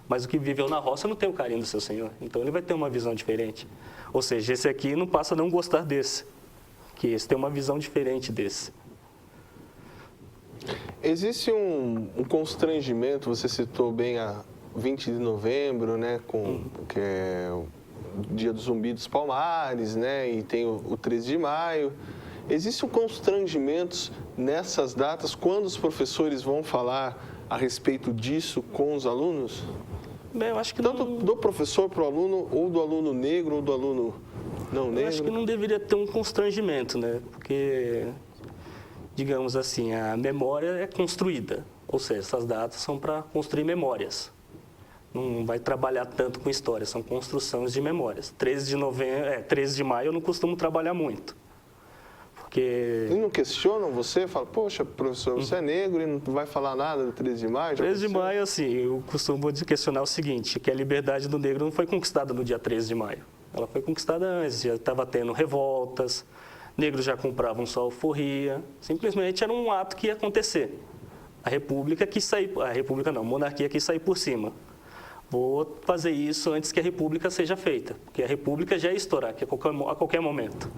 Mas o que viveu na roça não tem o carinho do seu senhor. Então ele vai ter uma visão diferente. Ou seja, esse aqui não passa a não gostar desse. Que esse tem uma visão diferente desse. Existe um constrangimento, você citou bem a 20 de novembro, né, que é o Dia do Zumbi dos Palmares, né, e tem o 13 de maio. Existe um constrangimento nessas datas quando os professores vão falar a respeito disso com os alunos? Bem, eu acho que tanto do professor para o aluno, ou do aluno negro, ou do aluno não negro? Eu acho que não deveria ter um constrangimento, né, porque, digamos assim, a memória é construída, ou seja, essas datas são para construir memórias. Não vai trabalhar tanto com história, são construções de memórias. 13 de maio eu não costumo trabalhar muito, porque... E não questionam você? Fala, poxa, professor, você é negro e não vai falar nada do 13 de maio? 13 de maio, assim, eu costumo questionar o seguinte, que a liberdade do negro não foi conquistada no dia 13 de maio. Ela foi conquistada antes, já estava tendo revoltas, negros já compravam só alforria, simplesmente era um ato que ia acontecer. A monarquia quis sair por cima. Vou fazer isso antes que a república seja feita, porque a república já ia estourar a qualquer momento.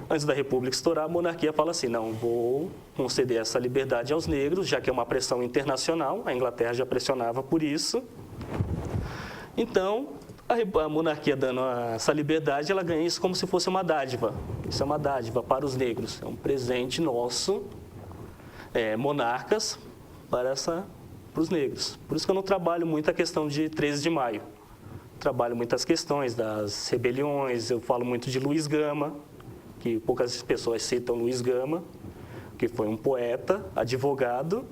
Antes da república estourar, a monarquia fala assim, não, vou conceder essa liberdade aos negros, já que é uma pressão internacional, a Inglaterra já pressionava por isso. Então, a monarquia dando essa liberdade, ela ganha isso como se fosse uma dádiva. Isso é uma dádiva para os negros, é um presente nosso, monarcas, para os negros. Por isso que eu não trabalho muito a questão de 13 de maio. Trabalho muitas questões das rebeliões, eu falo muito de Luiz Gama, que poucas pessoas citam Luiz Gama, que foi um poeta, advogado,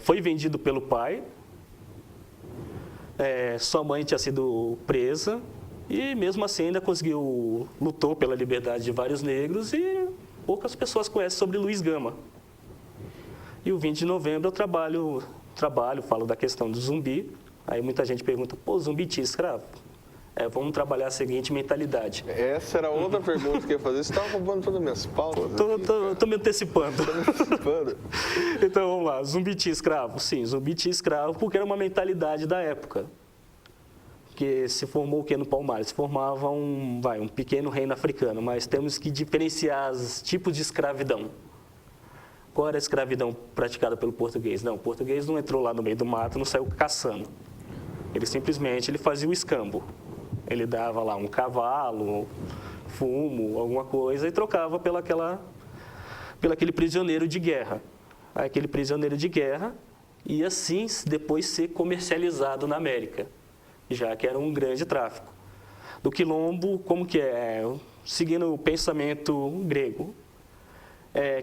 foi vendido pelo pai, sua mãe tinha sido presa e mesmo assim ainda lutou pela liberdade de vários negros e poucas pessoas conhecem sobre Luiz Gama. E o 20 de novembro eu falo da questão do zumbi, aí muita gente pergunta, pô, zumbi tinha escravo? Vamos trabalhar a seguinte mentalidade. Essa era outra pergunta que eu ia fazer. Você estava roubando todas as minhas pautas? Estou me antecipando. Antecipando. Então, vamos lá. Zumbi tinha escravo? Sim, zumbi tinha escravo porque era uma mentalidade da época. Que se formou o que no Palmares? Se formava um pequeno reino africano, mas temos que diferenciar os tipos de escravidão. Qual era a escravidão praticada pelo português? Não, o português não entrou lá no meio do mato, não saiu caçando. Ele simplesmente fazia o escambo. Ele dava lá um cavalo, fumo, alguma coisa e trocava pelo aquele prisioneiro de guerra. Aí, aquele prisioneiro de guerra, e assim depois ser comercializado na América, já que era um grande tráfico. Do quilombo, como que é? Seguindo o pensamento grego,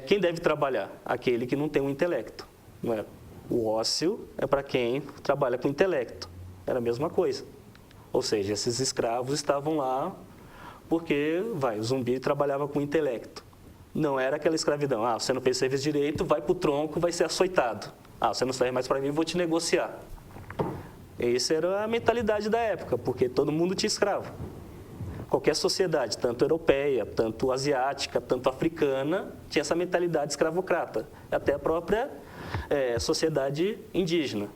quem deve trabalhar? Aquele que não tem um intelecto. Não é? O ócio é para quem trabalha com intelecto. Era a mesma coisa. Ou seja, esses escravos estavam lá porque, o zumbi trabalhava com intelecto. Não era aquela escravidão. Você não fez serviço direito, vai para o tronco, vai ser açoitado. Você não serve mais para mim, vou te negociar. Essa era a mentalidade da época, porque todo mundo tinha escravo. Qualquer sociedade, tanto europeia, tanto asiática, tanto africana, tinha essa mentalidade escravocrata. Até a própria sociedade indígena.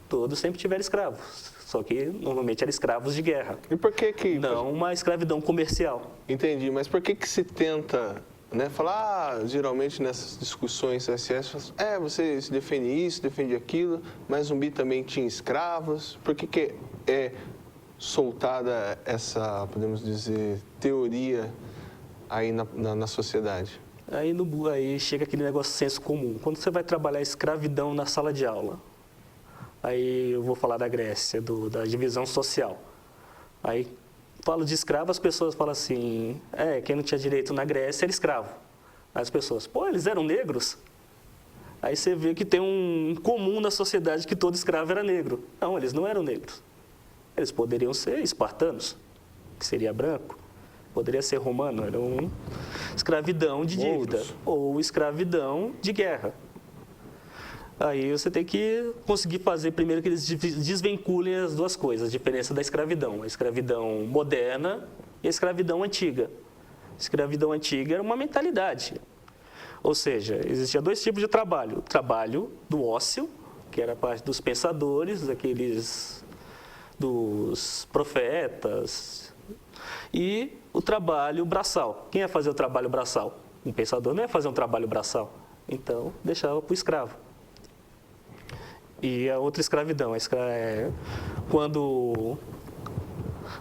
Todos sempre tiveram escravos. Só que, normalmente, eram escravos de guerra. E por que... Não uma escravidão comercial. Entendi, mas por que se tenta, falar, geralmente nessas discussões SS, você se defende isso, defende aquilo, mas Zumbi também tinha escravos. Por que é soltada essa, podemos dizer, teoria aí na sociedade? Aí chega aquele negócio de senso comum. Quando você vai trabalhar escravidão na sala de aula, aí eu vou falar da Grécia, da divisão social. Aí falo de escravo, as pessoas falam assim, quem não tinha direito na Grécia era escravo. Aí as pessoas, eles eram negros? Aí você vê que tem um comum na sociedade que todo escravo era negro. Não, eles não eram negros. Eles poderiam ser espartanos, que seria branco. Poderia ser romano, era uma escravidão de dívida. Ou escravidão de guerra. Aí você tem que conseguir fazer primeiro que eles desvinculem as duas coisas, a diferença da escravidão. A escravidão moderna e a escravidão antiga. A escravidão antiga era uma mentalidade. Ou seja, existia dois tipos de trabalho. O trabalho do ócio, que era a parte dos pensadores, dos profetas, e o trabalho braçal. Quem ia fazer o trabalho braçal? Um pensador não ia fazer um trabalho braçal. Então, deixava para o escravo. E a outra escravidão, quando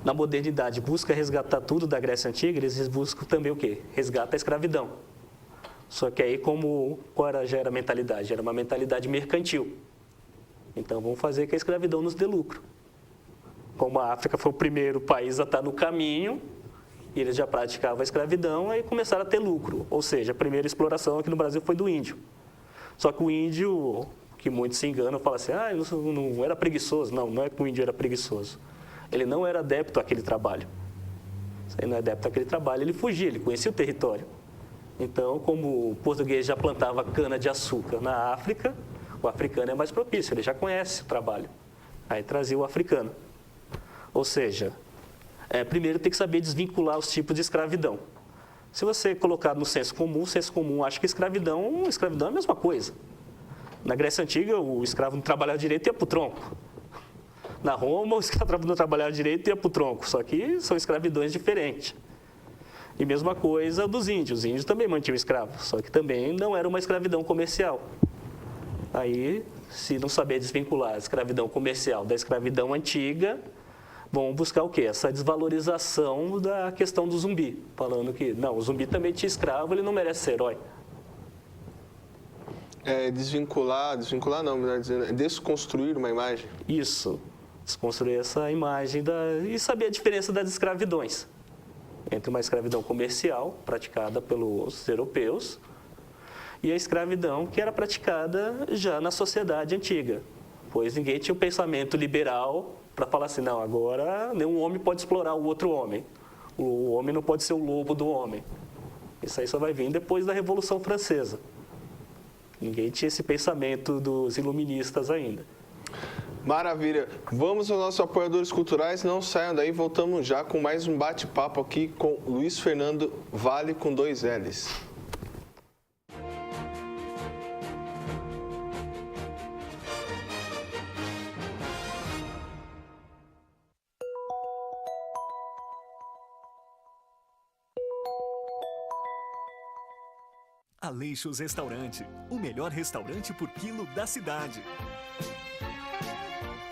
na modernidade busca resgatar tudo da Grécia Antiga, eles buscam também o quê? Resgata a escravidão. Só que aí já era a mentalidade? Era uma mentalidade mercantil. Então vamos fazer que a escravidão nos dê lucro. Como a África foi o primeiro país a estar no caminho, e eles já praticavam a escravidão, aí começaram a ter lucro. Ou seja, a primeira exploração aqui no Brasil foi do índio. Só que o índio, que muitos se enganam, falam assim, não era preguiçoso. Não é que o índio era preguiçoso. Ele não era adepto àquele trabalho. Se ele não é adepto àquele trabalho, ele fugia, ele conhecia o território. Então, como o português já plantava cana-de-açúcar na África, o africano é mais propício, ele já conhece o trabalho. Aí trazia o africano. Ou seja, primeiro tem que saber desvincular os tipos de escravidão. Se você colocar no senso comum acha que escravidão é a mesma coisa. Na Grécia Antiga, o escravo não trabalhava direito e ia para o tronco. Na Roma, o escravo não trabalhava direito e ia para o tronco. Só que são escravidões diferentes. E mesma coisa dos índios. Os índios também mantinham escravos, só que também não era uma escravidão comercial. Aí, se não saber desvincular a escravidão comercial da escravidão antiga, vão buscar o quê? Essa desvalorização da questão do zumbi. Falando que, o zumbi também tinha escravo, ele não merece ser herói. Desvincular não, melhor dizendo, desconstruir uma imagem. Isso, desconstruir essa imagem e saber a diferença das escravidões. Entre uma escravidão comercial, praticada pelos europeus, e a escravidão que era praticada já na sociedade antiga. Pois ninguém tinha um pensamento liberal para falar assim, agora nenhum homem pode explorar o outro homem. O homem não pode ser o lobo do homem. Isso aí só vai vir depois da Revolução Francesa. Ninguém tinha esse pensamento dos iluministas ainda. Maravilha. Vamos aos nossos apoiadores culturais. Não saiam daí, voltamos já com mais um bate-papo aqui com Luiz Fernando Vale com 2 L's. Aleixos Restaurante, o melhor restaurante por quilo da cidade.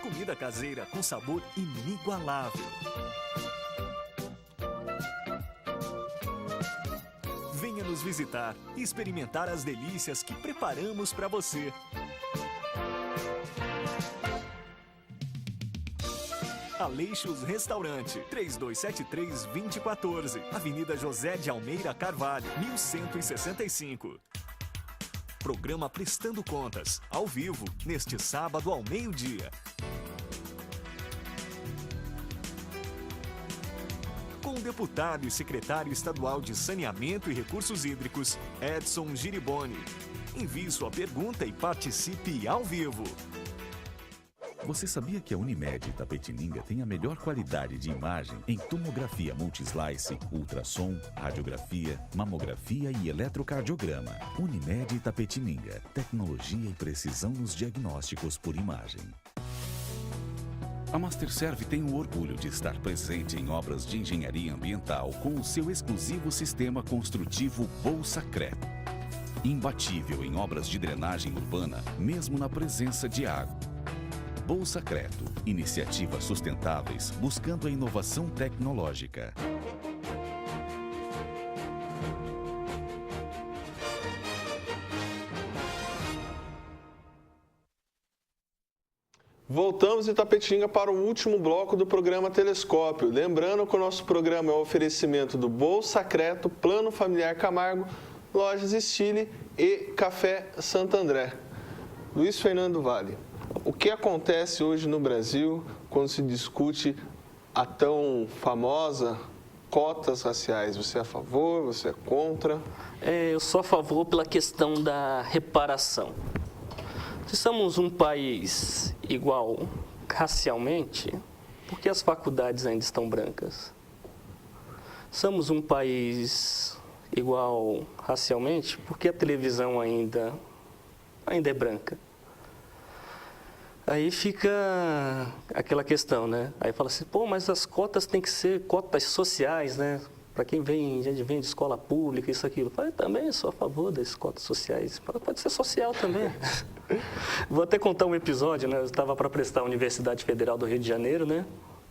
Comida caseira com sabor inigualável. Venha nos visitar e experimentar as delícias que preparamos para você. Aleixos Restaurante, 3273-2014, Avenida José de Almeida Carvalho, 1165. Programa Prestando Contas, ao vivo, neste sábado ao meio-dia. Com o deputado e secretário estadual de Saneamento e Recursos Hídricos, Edson Giriboni. Envie sua pergunta e participe ao vivo. Você sabia que a Unimed Itapetininga tem a melhor qualidade de imagem em tomografia multislice, ultrassom, radiografia, mamografia e eletrocardiograma? Unimed Itapetininga, tecnologia e precisão nos diagnósticos por imagem. A Masterserv tem o orgulho de estar presente em obras de engenharia ambiental com o seu exclusivo sistema construtivo Bolsacret. Imbatível em obras de drenagem urbana, mesmo na presença de água. Bolsacreto, iniciativas sustentáveis buscando a inovação tecnológica. Voltamos em Itapetininga para o último bloco do programa Telescópio. Lembrando que o nosso programa é o oferecimento do Bolsacreto, Plano Familiar Camargo, Lojas Estile e Café Santo André. Luiz Fernando Vale. O que acontece hoje no Brasil quando se discute a tão famosa cotas raciais? Você é a favor, você é contra? Eu sou a favor pela questão da reparação. Se somos um país igual racialmente, por que as faculdades ainda estão brancas? Somos um país igual racialmente, por que a televisão ainda é branca? Aí fica aquela questão, né? Aí fala assim, pô, mas as cotas têm que ser cotas sociais, né? Para quem vem de escola pública, isso, aquilo. Eu falei, também sou a favor das cotas sociais. Pode ser social também. Vou até contar um episódio, né? Eu estava para prestar a Universidade Federal do Rio de Janeiro, né?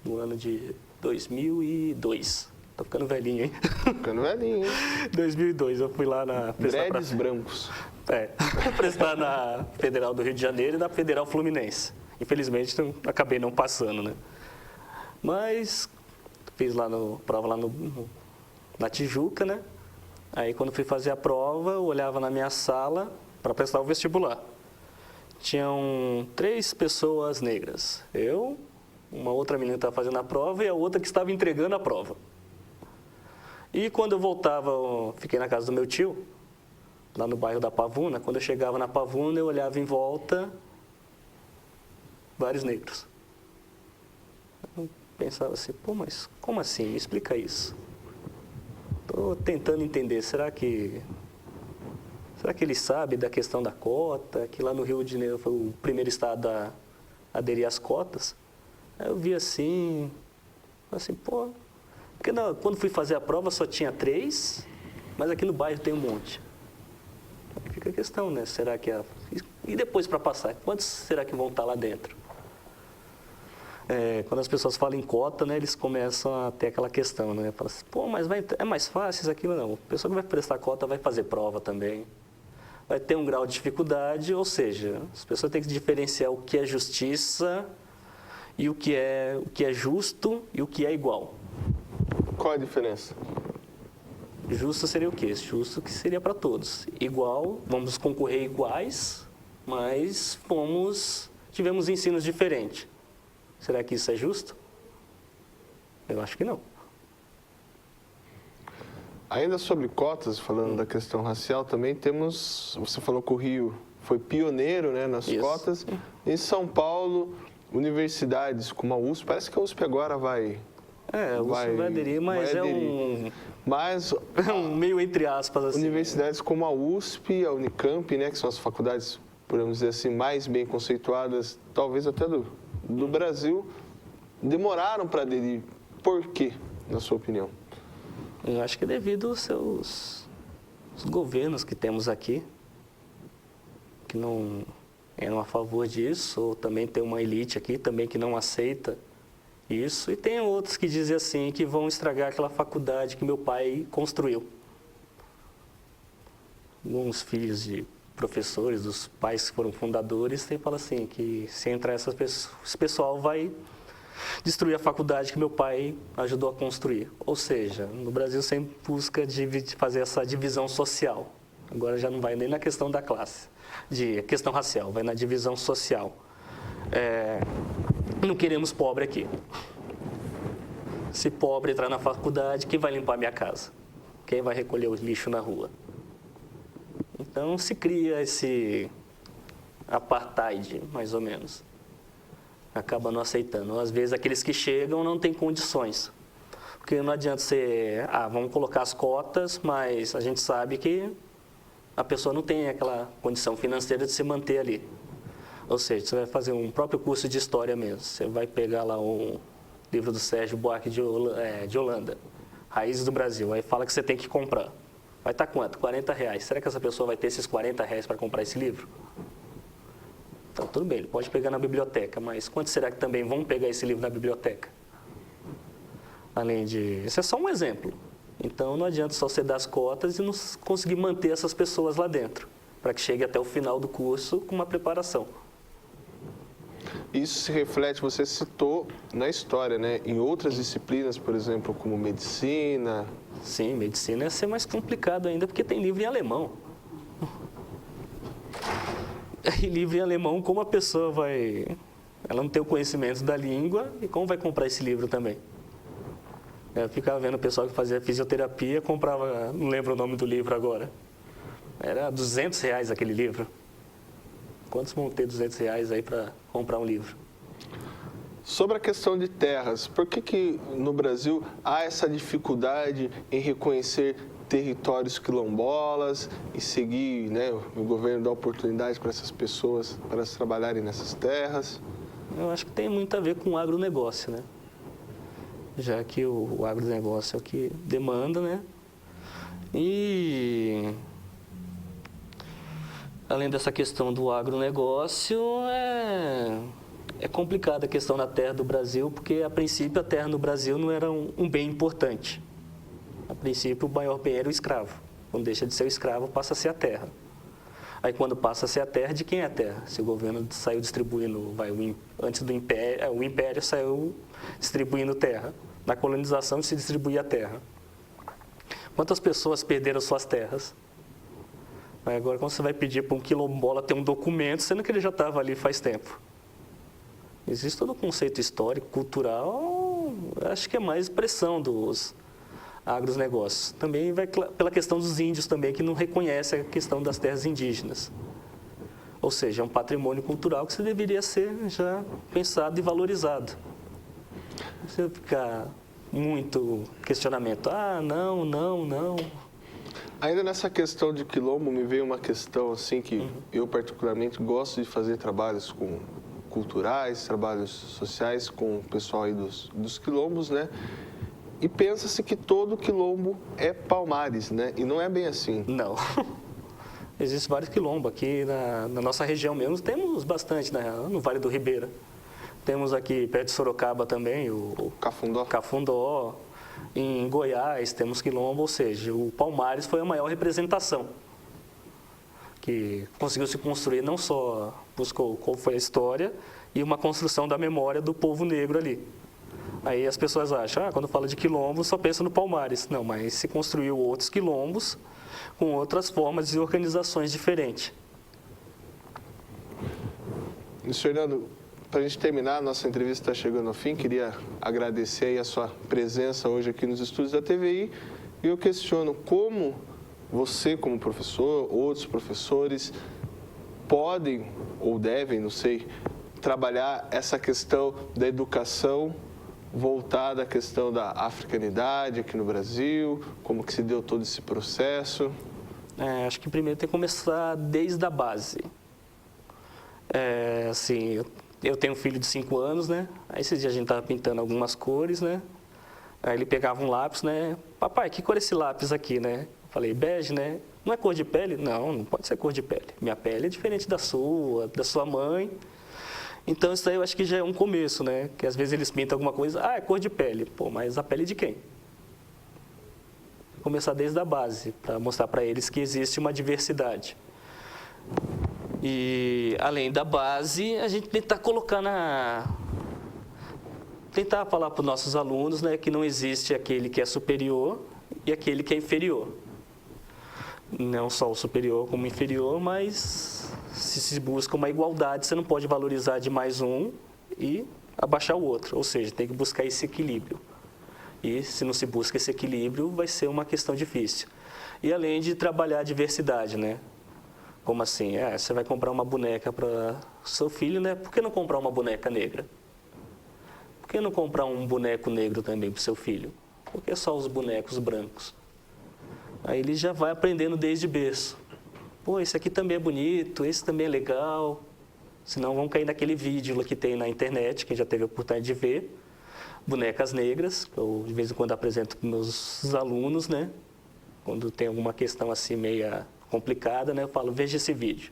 No ano de 2002. Tô ficando velhinho, hein? Ficando velhinho, hein? 2002, eu fui lá na... Dreads brancos. Prestar na Federal do Rio de Janeiro e na Federal Fluminense. Infelizmente, acabei não passando, né? Mas fiz prova lá na Tijuca, né? Aí, quando fui fazer a prova, eu olhava na minha sala para prestar o vestibular. Tinham 3 pessoas negras. Eu, uma outra menina que estava fazendo a prova e a outra que estava entregando a prova. E quando eu voltava, eu fiquei na casa do meu tio, lá no bairro da Pavuna. Quando eu chegava na Pavuna, eu olhava em volta, vários negros. Eu pensava assim, pô, mas como assim? Me explica isso. Estou tentando entender, será que ele sabe da questão da cota, que lá no Rio de Janeiro foi o primeiro estado a aderir às cotas? Aí eu vi assim, pô, porque quando fui fazer a prova só tinha 3, mas aqui no bairro tem um monte. Fica a questão, né? Será que e depois para passar, quantos será que vão estar lá dentro? Quando as pessoas falam em cota, né, eles começam a ter aquela questão, né? Fala assim, pô, mas é mais fácil isso, aquilo? Não. A pessoa que vai prestar cota vai fazer prova também. Vai ter um grau de dificuldade, ou seja, as pessoas têm que diferenciar o que é justiça e o que é justo e o que é igual. Qual a diferença? Justo seria o quê? Justo que seria para todos. Igual, vamos concorrer iguais, mas tivemos ensinos diferentes. Será que isso é justo? Eu acho que não. Ainda sobre cotas, falando da questão racial, também temos, você falou que o Rio foi pioneiro, né, nas cotas. Em São Paulo, universidades como a USP, parece que a USP agora vai... a USP vai aderir, mas Mas um meio entre aspas assim. Universidades como a USP, a Unicamp, né, que são as faculdades, podemos dizer assim, mais bem conceituadas, talvez até do Brasil, demoraram para aderir. Por quê, na sua opinião? Eu acho que é devido aos os governos que temos aqui, que não eram a favor disso, ou também tem uma elite aqui também que não aceita isso, e tem outros que dizem assim, que vão estragar aquela faculdade que meu pai construiu. Alguns filhos de professores, dos pais que foram fundadores, falam assim, que se entrar esse pessoal vai destruir a faculdade que meu pai ajudou a construir. Ou seja, no Brasil sempre busca fazer essa divisão social. Agora já não vai nem na questão da classe, de questão racial, vai na divisão social. Não queremos pobre aqui. Se pobre entrar na faculdade, quem vai limpar minha casa? Quem vai recolher o lixo na rua? Então se cria esse apartheid, mais ou menos. Acaba não aceitando. Às vezes aqueles que chegam não têm condições. Porque não adianta você, vamos colocar as cotas, mas a gente sabe que a pessoa não tem aquela condição financeira de se manter ali. Ou seja, você vai fazer um próprio curso de história mesmo. Você vai pegar lá um livro do Sérgio Buarque de Holanda, Raízes do Brasil. Aí fala que você tem que comprar. Vai estar quanto? R$40. Será que essa pessoa vai ter esses R$40 para comprar esse livro? Então, tudo bem, ele pode pegar na biblioteca, mas quantos será que também vão pegar esse livro na biblioteca? Além de... Isso é só um exemplo. Então, não adianta só você dar as cotas e não conseguir manter essas pessoas lá dentro, para que chegue até o final do curso com uma preparação. Isso se reflete, você citou na história, né? Em outras disciplinas, por exemplo, como medicina. Sim, medicina ia ser mais complicado ainda, porque tem livro em alemão. E livro em alemão, como a pessoa vai... Ela não tem o conhecimento da língua, e como vai comprar esse livro também? Eu ficava vendo o pessoal que fazia fisioterapia, comprava, não lembro o nome do livro agora. Era R$200 aquele livro. Quantos vão ter R$200 aí para comprar um livro? Sobre a questão de terras, por que no Brasil há essa dificuldade em reconhecer territórios quilombolas e seguir, né, o governo dá oportunidade para essas pessoas para trabalharem nessas terras? Eu acho que tem muito a ver com o agronegócio, né? Já que o agronegócio é o que demanda, né? E além dessa questão do agronegócio, é complicada a questão da terra do Brasil, porque a princípio a terra no Brasil não era um bem importante. A princípio, o maior bem era o escravo. Quando deixa de ser o escravo, passa a ser a terra. Aí, quando passa a ser a terra, de quem é a terra? Se o governo saiu distribuindo, antes do Império, o Império saiu distribuindo terra. Na colonização, se distribuía a terra. Quantas pessoas perderam suas terras? Aí, agora, quando você vai pedir para um quilombola ter um documento, sendo que ele já estava ali faz tempo. Existe todo um conceito histórico, cultural, acho que é mais expressão dos agronegócios. Também vai pela questão dos índios também, que não reconhece a questão das terras indígenas. Ou seja, é um patrimônio cultural que deveria ser já pensado e valorizado. Você ficar muito questionamento, não. Ainda nessa questão de quilombo, me veio uma questão assim que eu particularmente gosto de fazer trabalhos culturais, trabalhos sociais com o pessoal aí dos quilombos, né? E pensa-se que todo quilombo é Palmares, né? E não é bem assim. Não. Existem vários quilombos. Aqui na nossa região mesmo temos bastante, né? No Vale do Ribeira. Temos aqui perto de Sorocaba também o Cafundó. Em Goiás temos quilombo, ou seja, o Palmares foi a maior representação. Que conseguiu se construir, não só buscou qual foi a história e uma construção da memória do povo negro ali. Aí as pessoas acham, quando fala de quilombo, só pensa no Palmares. Não, mas se construiu outros quilombos com outras formas e organizações diferentes. Luiz Fernando, para a gente terminar, a nossa entrevista está chegando ao fim. Queria agradecer aí a sua presença hoje aqui nos estúdios da TVI. E eu questiono como você, como professor, outros professores, podem ou devem, não sei, trabalhar essa questão da educação voltada à questão da africanidade aqui no Brasil, como que se deu todo esse processo? Acho que primeiro tem que começar desde a base. Assim, eu tenho um filho de 5 anos, né? Aí esses dias a gente estava pintando algumas cores, né? Aí ele pegava um lápis, né? Papai, que cor é esse lápis aqui, né? Falei, bege, né? Não é cor de pele? Não, não pode ser cor de pele. Minha pele é diferente da sua mãe. Então, isso aí eu acho que já é um começo, né? Que às vezes eles pintam alguma coisa, é cor de pele. Pô, mas a pele de quem? Começar desde a base, para mostrar para eles que existe uma diversidade. E, além da base, a gente tentar colocar tentar falar para os nossos alunos, né, que não existe aquele que é superior e aquele que é inferior. Não só o superior como o inferior, mas se busca uma igualdade, você não pode valorizar demais um e abaixar o outro. Ou seja, tem que buscar esse equilíbrio. E se não se busca esse equilíbrio, vai ser uma questão difícil. E além de trabalhar a diversidade, né? Como assim? Você vai comprar uma boneca para seu filho, né? Por que não comprar uma boneca negra? Por que não comprar um boneco negro também para o seu filho? Por que só os bonecos brancos? Aí ele já vai aprendendo desde berço. Pô, esse aqui também é bonito, esse também é legal. Senão vão cair naquele vídeo que tem na internet, quem já teve a oportunidade de ver. Bonecas negras, que eu de vez em quando apresento para meus alunos, né? Quando tem alguma questão assim meia complicada, né? Eu falo, veja esse vídeo.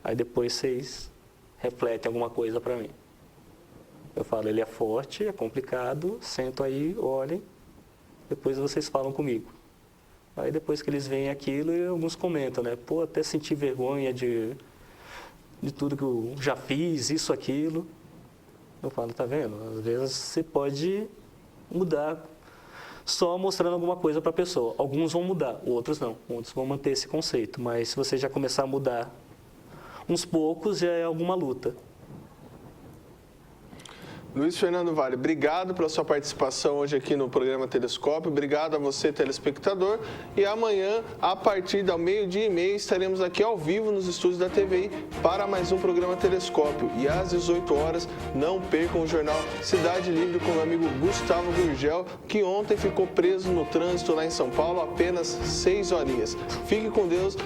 Aí depois vocês refletem alguma coisa para mim. Eu falo, ele é forte, é complicado, sento aí, olhem, depois vocês falam comigo. Aí depois que eles veem aquilo, alguns comentam, né? Pô, até senti vergonha de tudo que eu já fiz, isso, aquilo. Eu falo, tá vendo? Às vezes você pode mudar só mostrando alguma coisa para a pessoa. Alguns vão mudar, outros não. Outros vão manter esse conceito. Mas se você já começar a mudar uns poucos, já é alguma luta. Luiz Fernando Vale, obrigado pela sua participação hoje aqui no programa Telescópio. Obrigado a você, telespectador. E amanhã, a partir do 12h30, estaremos aqui ao vivo nos estúdios da TVI para mais um programa Telescópio. E às 18 horas, não percam o jornal Cidade Livre com o meu amigo Gustavo Gurgel, que ontem ficou preso no trânsito lá em São Paulo, apenas 6 horinhas. Fique com Deus.